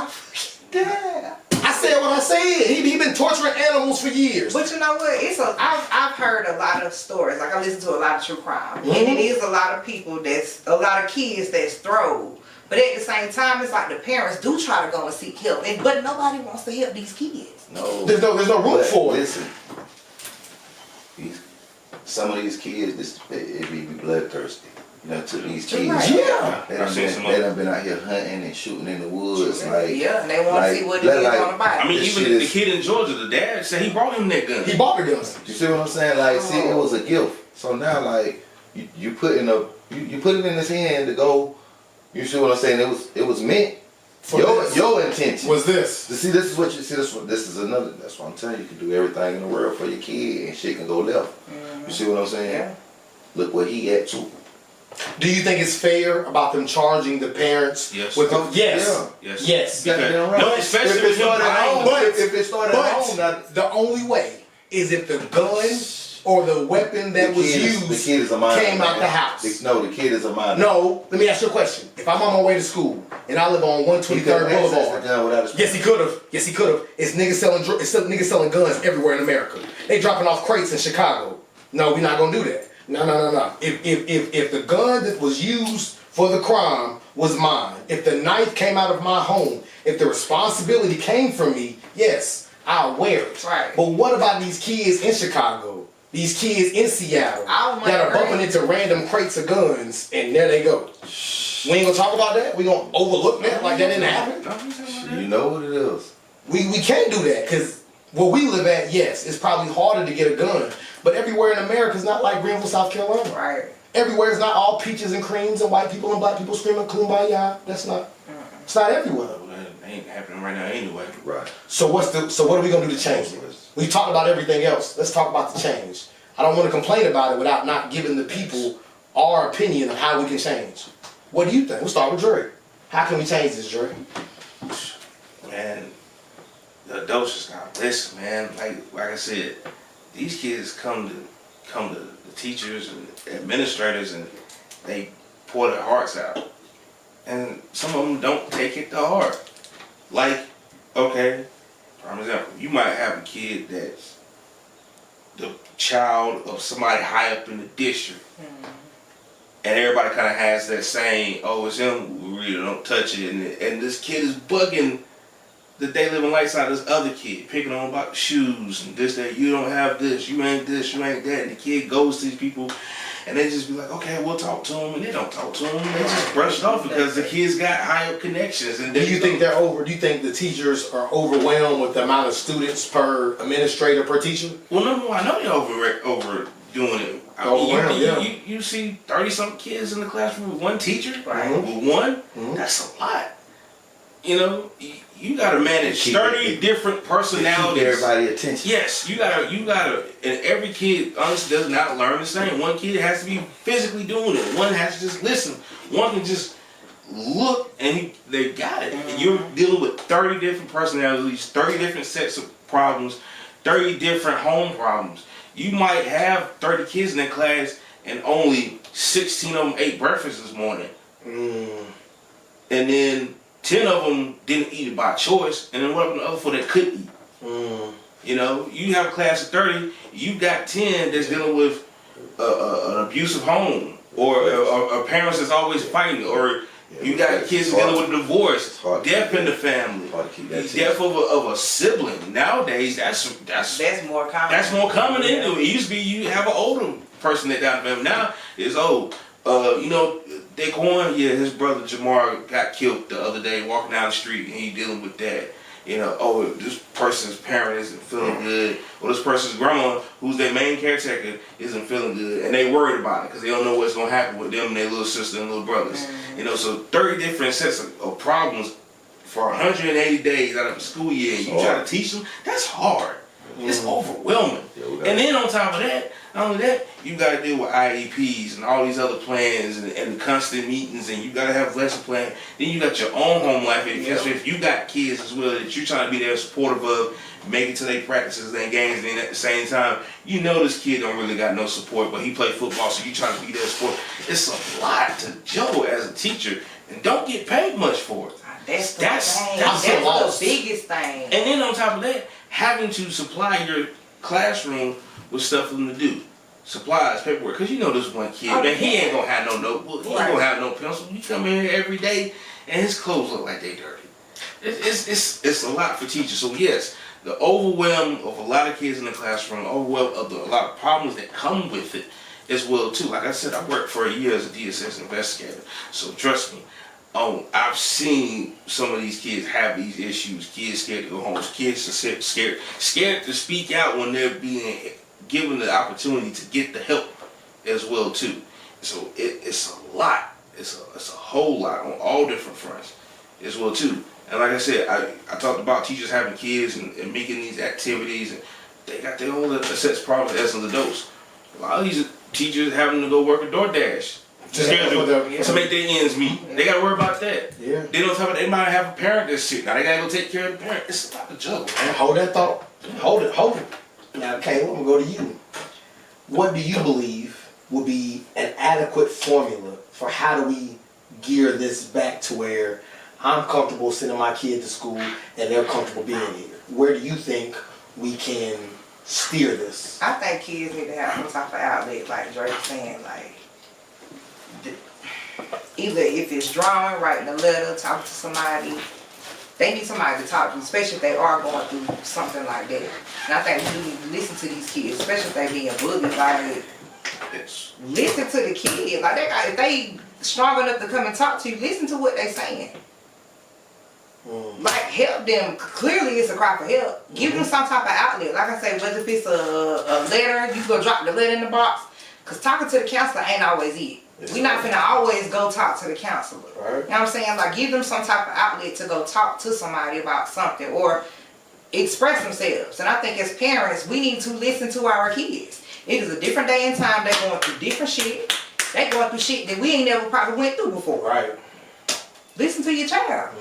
Speaker 4: Yeah.
Speaker 2: I said what I said. He been torturing animals for years.
Speaker 4: But you know what? I've heard a lot of stories. Like I listen to a lot of true crime,
Speaker 2: Mm-hmm.
Speaker 4: and it is a lot of people a lot of kids that's thrown. But at the same time, it's like the parents do try to go and seek help, but nobody wants to help these kids.
Speaker 3: No.
Speaker 2: There's no room
Speaker 3: But
Speaker 2: for it.
Speaker 3: Listen, some of these kids, it be bloodthirsty. You know, to these kids.
Speaker 4: Right.
Speaker 2: Yeah.
Speaker 3: They
Speaker 1: I've seen some of
Speaker 3: done
Speaker 1: them.
Speaker 3: been out here hunting and shooting in the woods. Like,
Speaker 4: Yeah, and they want
Speaker 3: like,
Speaker 4: to see what it is
Speaker 3: like-
Speaker 4: on the body.
Speaker 1: I mean,
Speaker 3: This
Speaker 1: even
Speaker 3: shit
Speaker 1: the
Speaker 3: is-
Speaker 1: kid in Georgia, the dad said he brought him that gun.
Speaker 2: He bought the guns.
Speaker 3: you see what I'm saying? Like, see, it was a gift. So now, like, you put it in his hand to go. You see what I'm saying? It was meant
Speaker 2: For this.
Speaker 3: your intention.
Speaker 2: Was this?
Speaker 3: See, this is what you see. This is another. That's what I'm telling you. You can do everything in the world for your kid, and shit can go left. You see what I'm saying?
Speaker 4: Yeah.
Speaker 3: Look where he at too.
Speaker 2: Do you think it's fair about them charging the parents?
Speaker 1: Yes.
Speaker 2: With the, yes.
Speaker 3: Yeah.
Speaker 1: Yes.
Speaker 2: Yes.
Speaker 3: Goddamn right.
Speaker 1: No, especially
Speaker 3: If it
Speaker 1: with him
Speaker 3: started at
Speaker 1: buying-
Speaker 3: home,
Speaker 2: But-
Speaker 3: if it started at home, now
Speaker 2: But the only way is if the gun or the weapon that was
Speaker 3: the
Speaker 2: used
Speaker 3: kid is a minor.
Speaker 2: came out
Speaker 3: man.
Speaker 2: the house.
Speaker 3: No, the kid is a minor.
Speaker 2: No, let me ask you a question. If I'm on my way to school and I live on
Speaker 3: He
Speaker 2: 123rd
Speaker 3: couldn't access the
Speaker 2: Boulevard,
Speaker 3: gun without his
Speaker 2: yes he could have. Yes he could have. It's niggas selling guns everywhere in America. They dropping off crates in Chicago. No, we're not gonna do that. No. If the gun that was used for the crime was mine, if the knife came out of my home, if the responsibility came from me, yes, I'll wear it.
Speaker 4: Right.
Speaker 2: But what about these kids in Chicago? These kids in Seattle
Speaker 4: I don't
Speaker 2: that are
Speaker 4: agree.
Speaker 2: bumping into random crates of guns, and there they go. We ain't gonna talk about that. We gonna overlook that like that didn't happen.
Speaker 3: You know what it is.
Speaker 2: We can't do that because where we live at, yes, it's probably harder to get a gun. But everywhere in America is not like Greenville, South Carolina.
Speaker 4: Right.
Speaker 2: Everywhere is not all peaches and creams and white people and black people screaming kumbaya. That's not. It's not everywhere.
Speaker 1: Well, that ain't happening right now anyway.
Speaker 3: Right.
Speaker 2: So what are we gonna do to change it? We talked about everything else. Let's talk about the change. I don't want to complain about it without not giving the people our opinion of how we can change. What do you think? We'll start with Dre. How can we change this, Dre?
Speaker 1: Man, the adults just gotta listen, man. Like I said, these kids come to the teachers and administrators and they pour their hearts out. And some of them don't take it to heart. Like, okay, for example, you might have a kid that's the child of somebody high up in the district. And everybody kind of has that saying, oh, it's him, we really don't touch it. And this kid is bugging the day living life side of this other kid, picking on about the shoes and this, that, you don't have this, you ain't this, you ain't that. And the kid goes to these people and they just be like, okay, we'll talk to him. And they don't talk to him. They just brush it off because the kid's got higher connections. And
Speaker 2: Do you think do you think the teachers are overwhelmed with the amount of students per administrator per teacher?
Speaker 1: Well, no, I know they're overdoing it. I mean, you see 30-something kids in the classroom with one teacher,
Speaker 4: Right.
Speaker 1: with one. That's a lot. You know, you gotta manage 30 different personalities.
Speaker 3: Keep everybody attention.
Speaker 1: Yes, you gotta, and every kid honestly does not learn the same. One kid has to be physically doing it. One has to just listen. One can just look and they got it. And you're dealing with 30 different personalities, 30 different sets of problems, 30 different home problems. You might have 30 kids in that class and only 16 of them ate breakfast this morning. And then 10 of them didn't eat it by choice, and then what about the other 4 that could eat? You know, you have a class of 30, you got 10 that's dealing with an abusive home, or parents that's always fighting, or you got kids dealing with a divorce, death in the family, death of a sibling. Nowadays, that's
Speaker 4: more common.
Speaker 1: That's more common than it used to be. You have an older person that died in the family. Now it's old. You know, Daquan, his brother Jamar got killed the other day walking down the street, and he dealing with that. You know, oh, this person's parent isn't feeling good, or this person's grandma, who's their main caretaker, isn't feeling good, and they worried about it because they don't know what's gonna happen with them and their little sister and little brothers. You know, so 30 different sets of problems for 180 days out of the school year, and you try to teach them. That's hard. It's overwhelming. And then on top of that, not only that, you got to deal with IEPs and all these other plans and constant meetings, and you got to have lesson plan. Then you got your own home life. If you got kids as well that you're trying to be there supportive of, make it to their practices and games, and then at the same time, you know this kid don't really got no support, but he play football, so you trying to be there support. It's a lot to juggle as a teacher, and don't get paid much for it.
Speaker 4: That's
Speaker 2: the
Speaker 4: biggest thing.
Speaker 1: And then on top of that, having to supply your classroom with stuff for them to do. Supplies, paperwork. Because you know this one kid, man, he ain't going to have no notebook. He ain't going to have no pencil. You come in here every day, and his clothes look like they dirty. It's a lot for teachers. So yes, the overwhelm of a lot of kids in the classroom, overwhelm of a lot of problems that come with it as well too. Like I said, I worked for a year as a DSS investigator. So trust me, I've seen some of these kids have these issues. Kids scared to go home. Kids are scared to speak out when they're being given the opportunity to get the help as well too. So it's a lot. It's a whole lot on all different fronts as well too. And like I said, I talked about teachers having kids and making these activities, and they got their own sets of problems as adults. A lot of these teachers having to go work a DoorDash to make their ends meet. They got to worry about that.
Speaker 2: Yeah.
Speaker 1: Then on top of that, they might have a parent that's sick. Now they got to go take care of the parent. It's a lot to juggle, man.
Speaker 2: Hold that thought. Hold it. Now, Caleb, I'm going to go to you. What do you believe would be an adequate formula for how do we gear this back to where I'm comfortable sending my kid to school and they're comfortable being here? Where do you think we can steer this?
Speaker 4: I think kids need to have some type of outlet, like Drake was saying, like either if it's drawing, writing a letter, talking to somebody. They need somebody to talk to, especially if they are going through something like that. And I think we need to listen to these kids, especially if they being bullied. Like, listen to the kid. Like, if they strong enough to come and talk to you, listen to what they saying. Like, help them. Clearly, it's a cry for help. Give them some type of outlet. Like I say, whether if it's a letter, you go drop the letter in the box. Because talking to the counselor ain't always it. We're not finna always go talk to the counselor. Right. You know what I'm saying? Like, give them some type of outlet to go talk to somebody about something or express themselves. And I think as parents, we need to listen to our kids. It is a different day and time. They're going through different shit. They're going through shit that we ain't never probably went through before.
Speaker 2: Right.
Speaker 4: Listen to your child.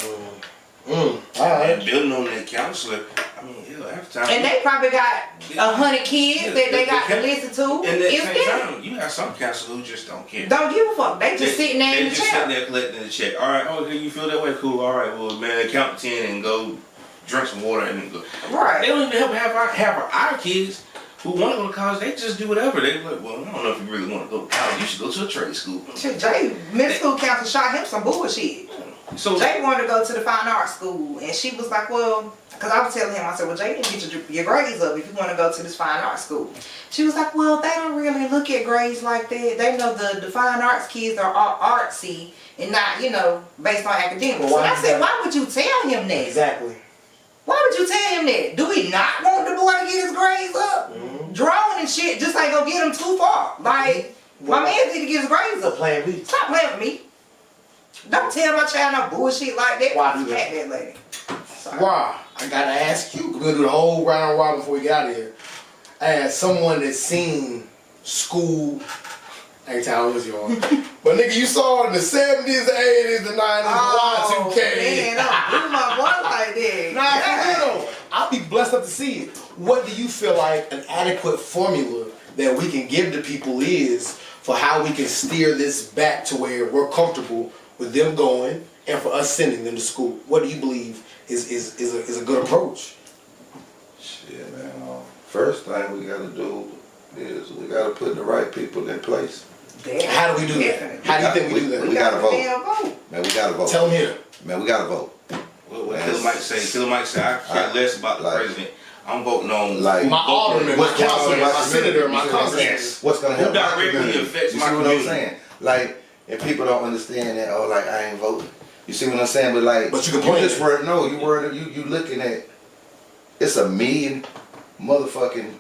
Speaker 2: All right.
Speaker 1: Building on that counselor, I mean, hell, half the time.
Speaker 4: And they probably got 100 kids that they got to listen to.
Speaker 1: And at the same time, you have some counselors who just don't care.
Speaker 4: Don't give a fuck. They just sitting there in the chair. They just
Speaker 1: sitting there collecting the check. All right, okay, you feel that way? Cool. All right, well, man, count to 10 and go drink some water and then go.
Speaker 4: Right.
Speaker 1: They don't even have our kids who want to go to college. They just do whatever. They like, well, I don't know if you really want to go to college. You should go to a trade school.
Speaker 4: Jay, middle school counselor shot him some bullshit.
Speaker 1: So
Speaker 4: Jay wanted to go to the fine arts school, and she was like, well, because I was telling him, I said, well, Jay didn't get your grades up if you want to go to this fine arts school. She was like, well, they don't really look at grades like that. They know the fine arts kids are all artsy and not, based on academics. So I said, why would you tell him that?
Speaker 2: Exactly.
Speaker 4: Why would you tell him that? Do we not want the boy to get his grades up? Drawing and shit just ain't gonna get him too far. Like, my man need to get his grades up.
Speaker 2: Playing with.
Speaker 4: Stop playing with me. Don't tell my child no bullshit like that.
Speaker 2: Why do
Speaker 4: that lady? So
Speaker 2: Why? I gotta ask you. We're gonna do the whole round robin before we get out of here. As someone that's seen school, I ain't tell how old y'all. But nigga, you saw it in the 70s, the 80s, the 90s, Y2K.
Speaker 4: Man, don't do my boy like that.
Speaker 2: Nah, for real. I'll be blessed up to see it. What do you feel like an adequate formula that we can give to people is for how we can steer this back to where we're comfortable with them going and for us sending them to school? What do you believe is a good approach?
Speaker 3: Shit, man. First thing we gotta do is we gotta put the right people in place.
Speaker 2: How do we do that? How do you think we do that?
Speaker 3: We gotta vote.
Speaker 4: vote.
Speaker 3: Man, we gotta vote.
Speaker 2: Tell them here.
Speaker 3: Man, we gotta vote.
Speaker 1: What Killer Mike say, I care less about the president. I'm voting on
Speaker 3: Like
Speaker 2: my alderman, my councilman, my senator, my cousin.
Speaker 3: What's gonna help
Speaker 1: who directly affects
Speaker 3: you
Speaker 1: my
Speaker 3: see what
Speaker 1: community.
Speaker 3: I'm saying? Like, and people don't understand that. Oh, like I ain't voting. You see what I'm saying? But like,
Speaker 2: But you complain.
Speaker 3: just word. No, you looking at. It's a million motherfucking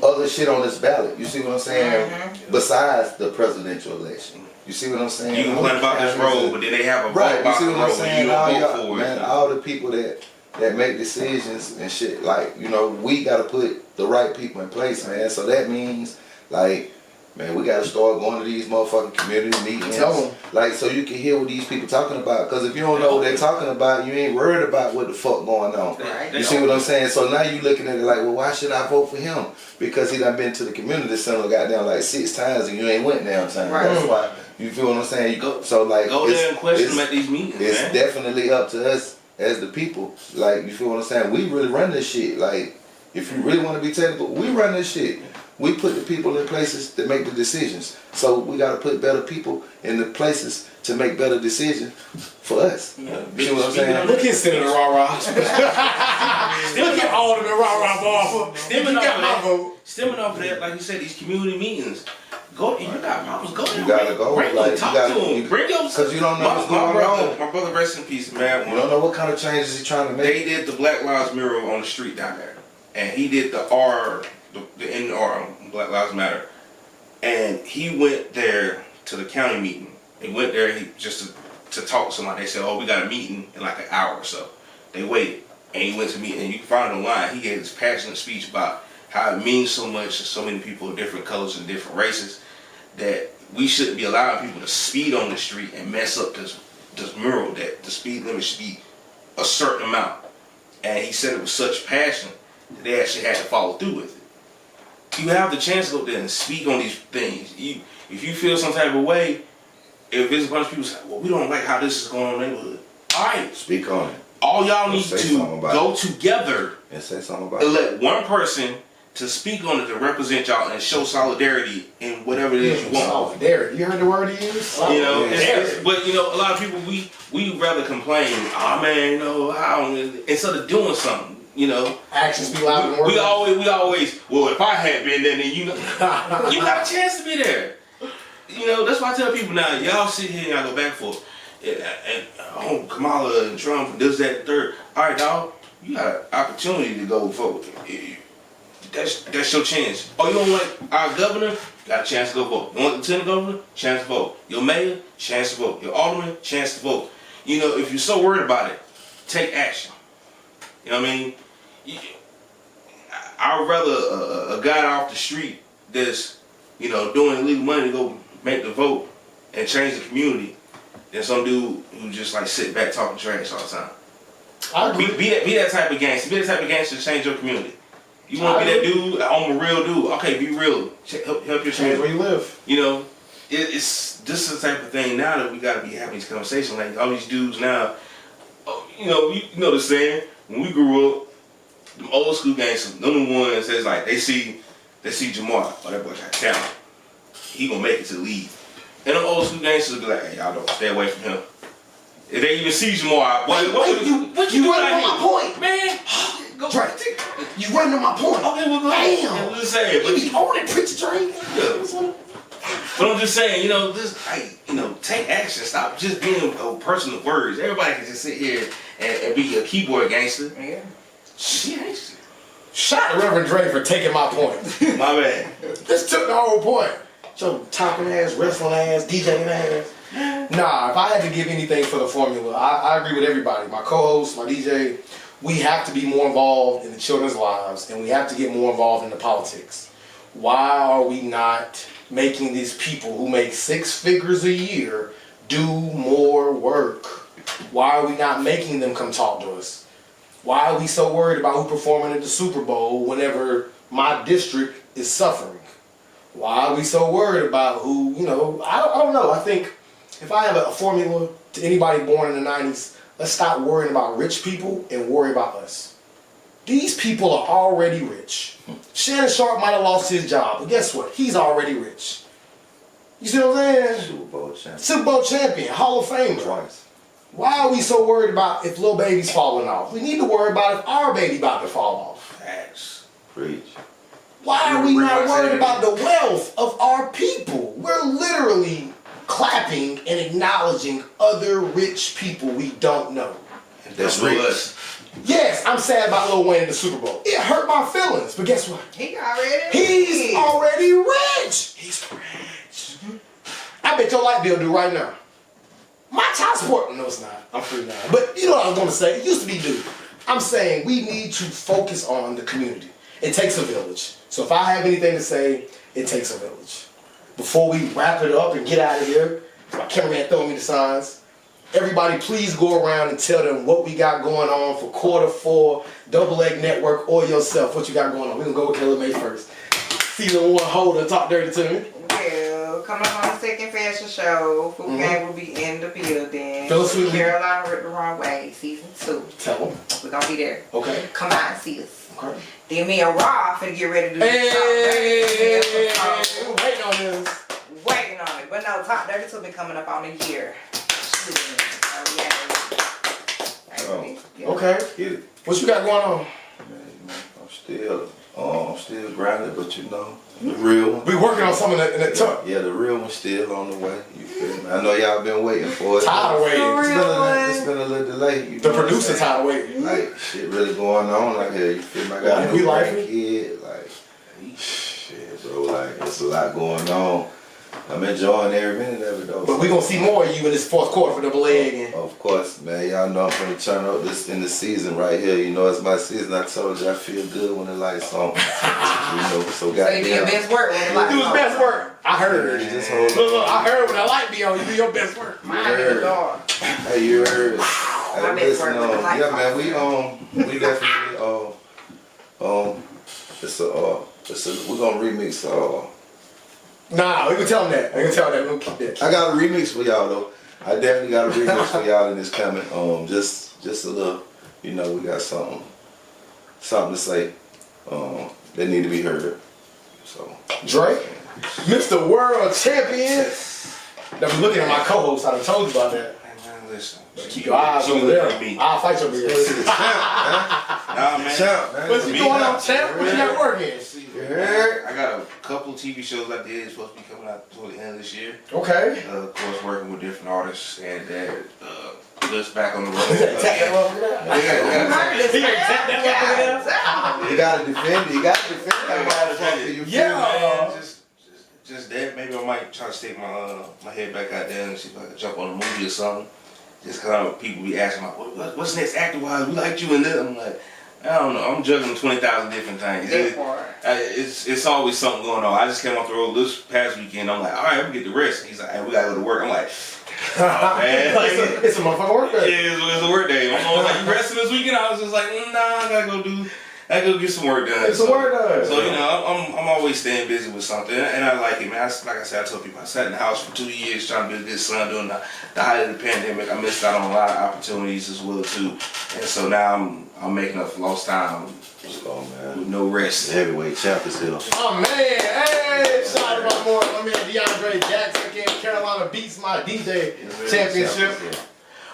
Speaker 3: other shit on this ballot. You see what I'm saying? Besides the presidential election. You see what I'm saying?
Speaker 1: You complain about this road, but then they have a vote
Speaker 3: Right, you
Speaker 1: about
Speaker 3: see
Speaker 1: the
Speaker 3: what I'm
Speaker 1: road,
Speaker 3: saying?
Speaker 1: and you
Speaker 3: All
Speaker 1: don't
Speaker 3: y'all,
Speaker 1: vote for
Speaker 3: man,
Speaker 1: it.
Speaker 3: all the people that make decisions and shit, like, you know, we gotta put the right people in place, man. So that means, like, man, we gotta start going to these motherfucking community meetings.
Speaker 2: Tell 'em.
Speaker 3: Like, so you can hear what these people talking about. Cause if you don't know what they're talking about, you ain't worried about what the fuck going on.
Speaker 4: Right.
Speaker 3: You see what I'm saying? So now you looking at it like, well, why should I vote for him? Because he done been to the community center goddamn like 6 times and you ain't went downtown.
Speaker 4: Right.
Speaker 3: That's why. You feel what I'm saying? You go, so like,
Speaker 1: Go there and question them
Speaker 3: it's-
Speaker 1: at these meetings,
Speaker 3: it's
Speaker 1: man.
Speaker 3: definitely up to us as the people. Like, you feel what I'm saying? We really run this shit. Like, if you really want to be technical, we run this shit. We put the people in places that make the decisions. So we got to put better people in the places to make better decisions for us. You see what I'm saying?
Speaker 2: Look at Senator Rah-Rah. Look at Alderman Rah-Rah Barber.
Speaker 1: Stemming
Speaker 2: You
Speaker 1: off
Speaker 2: got
Speaker 1: of
Speaker 2: my
Speaker 1: that,
Speaker 2: vote.
Speaker 1: stemming off of that, like you said, these community meetings. Go, you got problems. Go there.
Speaker 3: You gotta go,
Speaker 1: Bring
Speaker 3: like,
Speaker 1: them,
Speaker 3: you
Speaker 1: talk
Speaker 3: gotta-
Speaker 1: to them. Bring your.
Speaker 3: Cause you don't know what's going on.
Speaker 1: My brother, rest in peace, man.
Speaker 3: You don't know what kind of changes he's trying to make.
Speaker 1: They did the Black Lives mural on the street down there, and he did the NR, Black Lives Matter, and he went there to the county meeting. He went there just to talk to somebody. They said, "Oh, we got a meeting in like an hour or so." They waited, and he went to meet, and you can find it online. He gave this passionate speech about how it means so much to so many people of different colors and different races that we shouldn't be allowing people to speed on the street and mess up this mural. That the speed limit should be a certain amount. And he said it with such passion that they actually had to follow through with it. You have the chance to go there and speak on these things. If you feel some type of way, if there's a bunch of people say, well, we don't like how this is going on in the neighborhood. All right.
Speaker 3: Speak on it.
Speaker 1: All y'all need
Speaker 3: Say
Speaker 1: to
Speaker 3: something about
Speaker 1: go
Speaker 3: it.
Speaker 1: together
Speaker 3: And say something about
Speaker 1: and
Speaker 3: it.
Speaker 1: let one person to speak on it to represent y'all and show solidarity in whatever it is you want.
Speaker 2: Solidarity. You heard the word he used?
Speaker 1: You know,
Speaker 2: Solidarity.
Speaker 1: but you know, a lot of people we rather complain. Oh man, no, how instead of doing something. You know,
Speaker 2: Actions speak louder than words.
Speaker 1: we always. Well, if I had been there, then you know, you got a chance to be there. You know, that's why I tell people now. Y'all sit here and y'all go back for, and Kamala and Trump and this, that, and third. All right, dog, you got an opportunity to go vote. That's your chance. Oh, you don't like our governor? Got a chance to go vote. You want the lieutenant governor? Chance to vote. Your mayor? Chance to vote. Your alderman? Chance to vote. You know, if you're so worried about it, take action. You know what I mean? I'd rather a guy off the street that's, you know, doing illegal money to go make the vote and change the community than some dude who just like sit back talking trash all the time.
Speaker 2: I agree.
Speaker 1: Be that type of gangster. Be that type of gangster to change your community. You want to be that dude? I'm a real dude. Okay, be real. Help your
Speaker 2: Change
Speaker 1: community.
Speaker 2: where you live.
Speaker 1: You know, it's this is the type of thing now that we got to be having these conversations. Like all these dudes now, you know the saying, when we grew up, them old school gangsters, them the ones that's like they see Jamar, oh that boy got talent, he gonna make it to the league. And them old school gangsters will be like, hey, y'all don't stay away from him. If they even see Jamar, what you doing
Speaker 2: running
Speaker 1: out
Speaker 2: on my
Speaker 1: here?
Speaker 2: point.
Speaker 1: Man, go
Speaker 2: Drake, you running on my point.
Speaker 1: Okay, well, go
Speaker 2: Damn.
Speaker 1: ahead. I'm just saying,
Speaker 2: You be on it, preacher Drake.
Speaker 1: Yeah. But I'm just saying, you know, take action. Stop just being a person of words. Everybody can just sit here and be a keyboard gangster.
Speaker 4: Yeah.
Speaker 1: Shit.
Speaker 2: Shot Reverend Drake for taking my point.
Speaker 1: My bad.
Speaker 2: This took the whole point. Your talking ass, wrestling ass, DJing ass. Nah, if I had to give anything for the formula, I agree with everybody. My co-host, my DJ, we have to be more involved in the children's lives, and we have to get more involved in the politics. Why are we not making these people who make 6 figures a year do more work? Why are we not making them come talk to us? Why are we so worried about who performing at the Super Bowl whenever my district is suffering? Why are we so worried about who, I don't know. I think if I have a formula to anybody born in the 90s, let's stop worrying about rich people and worry about us. These people are already rich. Shannon Sharp might have lost his job, but guess what? He's already rich. You see what I'm saying?
Speaker 3: Super Bowl champion.
Speaker 2: Super Bowl champion, Hall of Famer.
Speaker 3: Twice.
Speaker 2: Why are we so worried about if little baby's falling off? We need to worry about if our baby about to fall off.
Speaker 1: Facts.
Speaker 3: Preach.
Speaker 2: Why are we not worried about the wealth of our people? We're literally clapping and acknowledging other rich people we don't know.
Speaker 1: That's rich.
Speaker 2: Yes, I'm sad about Lil Wayne in the Super Bowl. It hurt my feelings, but guess what?
Speaker 4: He already
Speaker 2: He's already rich. He's rich. I bet your light bill due right now. My child support, no it's not. I'm free now. But you know what I was gonna say? It used to be due. I'm saying we need to focus on the community. It takes a village. So if I have anything to say, it takes a village. Before we wrap it up and get out of here, my cameraman throwing me the signs. Everybody please go around and tell them what we got going on for Q4, Double Leg Network, or yourself, what you got going on. We're gonna go with Kayla May first. Season 1 holder, talk dirty to me.
Speaker 4: Well, coming up on the second fashion show, Food Gang will be in the building.
Speaker 2: Phil Sweet.
Speaker 4: Carolina Ripped the Wrong Way, season 2.
Speaker 2: Tell them.
Speaker 4: We're gonna be there.
Speaker 2: Okay.
Speaker 4: Come out and see us.
Speaker 2: Okay.
Speaker 4: Then me and Raw finna get ready to do
Speaker 2: Hey,
Speaker 4: the
Speaker 2: we're waiting on this.
Speaker 4: Waiting on it. But no, Talk Dirty 2 been coming up on a year.
Speaker 2: Okay.
Speaker 3: Get it.
Speaker 2: What you got going on?
Speaker 3: Man, I'm still grinding, but the real one.
Speaker 2: We working on something in that tuck.
Speaker 3: Yeah, the real one's still on the way. You feel me? I know y'all been waiting for it.
Speaker 2: Tired of waiting.
Speaker 3: It's been a little delay. You
Speaker 2: The
Speaker 3: know what I'm
Speaker 2: producer
Speaker 3: saying?
Speaker 2: tired of waiting.
Speaker 3: Like, shit really going on out here. You feel me? I got a
Speaker 2: We
Speaker 3: new
Speaker 2: like it?
Speaker 3: kid. Like, shit, bro. Like, it's a lot going on. I'm enjoying every minute of it, though.
Speaker 2: But we gonna see more of you in this fourth quarter for Double A again.
Speaker 3: Of course, man. Y'all know I'm gonna turn up this in the season right here. You know, it's my season. I told you I feel good when the lights on. So
Speaker 4: So you do your best work when the lights
Speaker 2: Do his
Speaker 4: on.
Speaker 2: best work. I heard.
Speaker 3: You just hold
Speaker 2: Look, I heard when the light be on, you do your best work.
Speaker 4: Mine is the dog.
Speaker 3: Hey, you heard? Hey,
Speaker 4: My best
Speaker 3: listen,
Speaker 4: work with the lights
Speaker 3: yeah,
Speaker 4: on.
Speaker 3: man. We definitely we're gonna remix
Speaker 2: Nah, we can tell them that. We can tell them that. We can keep that.
Speaker 3: I got a remix for y'all though. I definitely got a remix for y'all and it's coming. Just a little, we got something to say. That need to be heard. So
Speaker 2: Drake, Mr. World Champion. Now we looking at my co-host. I done told you about that.
Speaker 1: Hey, man, listen.
Speaker 2: Keep your eyes over there. I'll fight your bitch.
Speaker 1: Nah, man.
Speaker 3: Champ, man.
Speaker 2: What's going on, champ? What you got working?
Speaker 3: You heard?
Speaker 1: I got a couple TV shows I did supposed to be coming out toward the end of this year.
Speaker 2: Okay.
Speaker 1: Of course, working with different artists and that put us back on the road.
Speaker 2: Tap that up over there.
Speaker 3: You gotta defend it. You gotta defend it. You feel me?
Speaker 2: Yeah.
Speaker 1: Just that. Maybe I might try to stick my head back out there and see if I can jump on a movie or something. Just cause people be asking like, what's next acting wise? We liked you in this. I'm like, I don't know. I'm juggling 20,000 different things. It's always something going on. I just came off the road this past weekend. I'm like, all right, we get the rest. He's like, hey, we gotta go to work. I'm like, oh, man.
Speaker 2: It's a motherfucking work day.
Speaker 1: Yeah, it's a work day. I was like, you resting this weekend? I was just like, nah, I gotta go get some work done.
Speaker 2: It's a work day.
Speaker 1: So I'm always staying busy with something, and I like it, man. Like I said, I told people I sat in the house for 2 years trying to be a good son during the height of the pandemic. I missed out on a lot of opportunities as well too, and so now I'm making up for lost time with no rest.
Speaker 3: Heavyweight champ is here.
Speaker 2: Oh man, hey, shout out to my man DeAndre Jackson again. Carolina beats my DJ championship.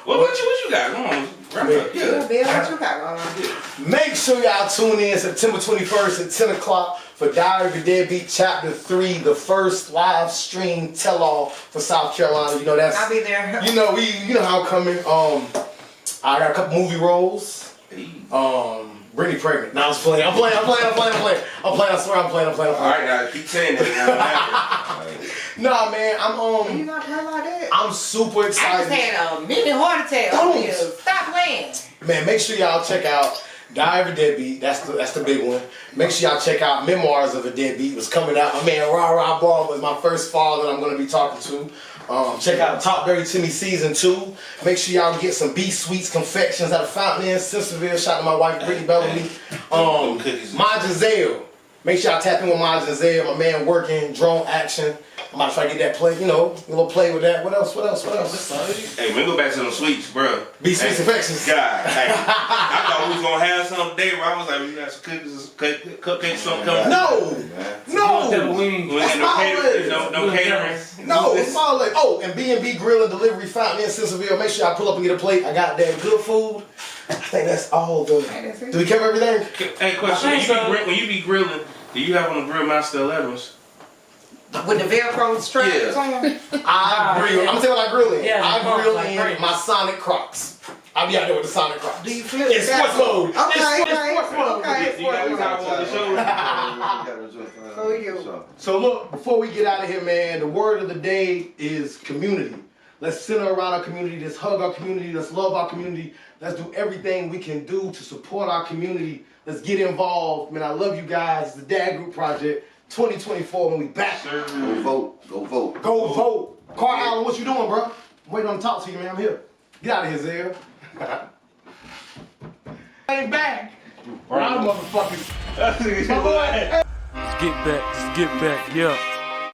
Speaker 1: What you got? Come on, wrap up. Yeah.
Speaker 4: Bill, what you got going on?
Speaker 2: Make sure y'all tune in September 21st at 10 o'clock for Diary of a Deadbeat Chapter 3, the first live stream tell-all for South Carolina. You know that's.
Speaker 4: I'll be there.
Speaker 2: You know how I'm coming. I got a couple movie roles. Brittany pregnant. Now I'm playing. I swear I'm playing.
Speaker 1: All right, now keep saying that.
Speaker 2: Nah, man,
Speaker 4: You not playing like that?
Speaker 2: I'm super
Speaker 4: I
Speaker 2: excited.
Speaker 4: just had a mini heart attack.
Speaker 2: Don't.
Speaker 4: Stop playing.
Speaker 2: Man, make sure y'all check out Diary of a Deadbeat. That's the big one. Make sure y'all check out Memoirs of a Deadbeat. Was coming out. My man Ra Ball was my first father I'm gonna be talking to. Check out Talk Dirty to Me Season 2. Make sure y'all get some B Sweets confections out of Fountain Inn, Sisterville. Shout out to my wife Brittany Bellamy. MAJIN SHOT IT. Make sure y'all tap in with MAJIN SHOT IT. My man working drone action. I'm about to try to get that play, a little play with that. What else?
Speaker 1: Hey, we go back to them sweets, bro.
Speaker 2: B Sweets confections.
Speaker 1: God, hey, I thought we was gonna have some today, bro. I was like, we got some cookies, cupcakes, something coming.
Speaker 2: No.
Speaker 1: No catering.
Speaker 2: No, it's all like, and B&B Grill and Delivery Fountain in Sisterville. Make sure y'all pull up and get a plate. I got that good food. I think that's all good. Do we cover everything?
Speaker 1: Hey, question. When you be grilling, do you have on the grill Master 11s?
Speaker 4: With the Velcro straps on?
Speaker 2: I grill. I'm gonna tell you what I grill in.
Speaker 5: Yeah,
Speaker 2: I grill
Speaker 5: like
Speaker 2: in
Speaker 5: great.
Speaker 2: my Sonic Crocs. I'll be out there with the Sonic Crocs.
Speaker 4: Do you flip
Speaker 2: In sports mode.
Speaker 4: Okay.
Speaker 1: You got this out on the show.
Speaker 4: So you.
Speaker 2: So look, before we get out of here, man, the word of the day is community. Let's center around our community. Let's hug our community. Let's love our community. Let's do everything we can do to support our community. Let's get involved. Man, I love you guys. It's the Dad Group Project 2024 when we back.
Speaker 3: Go vote. Go vote.
Speaker 2: Go vote. Carl Allen, what you doing, bro? I'm waiting on to talk to you, man. I'm here. Get out of here, Zell. Ain't back. Right, motherfuckers.
Speaker 6: Just get back, yeah.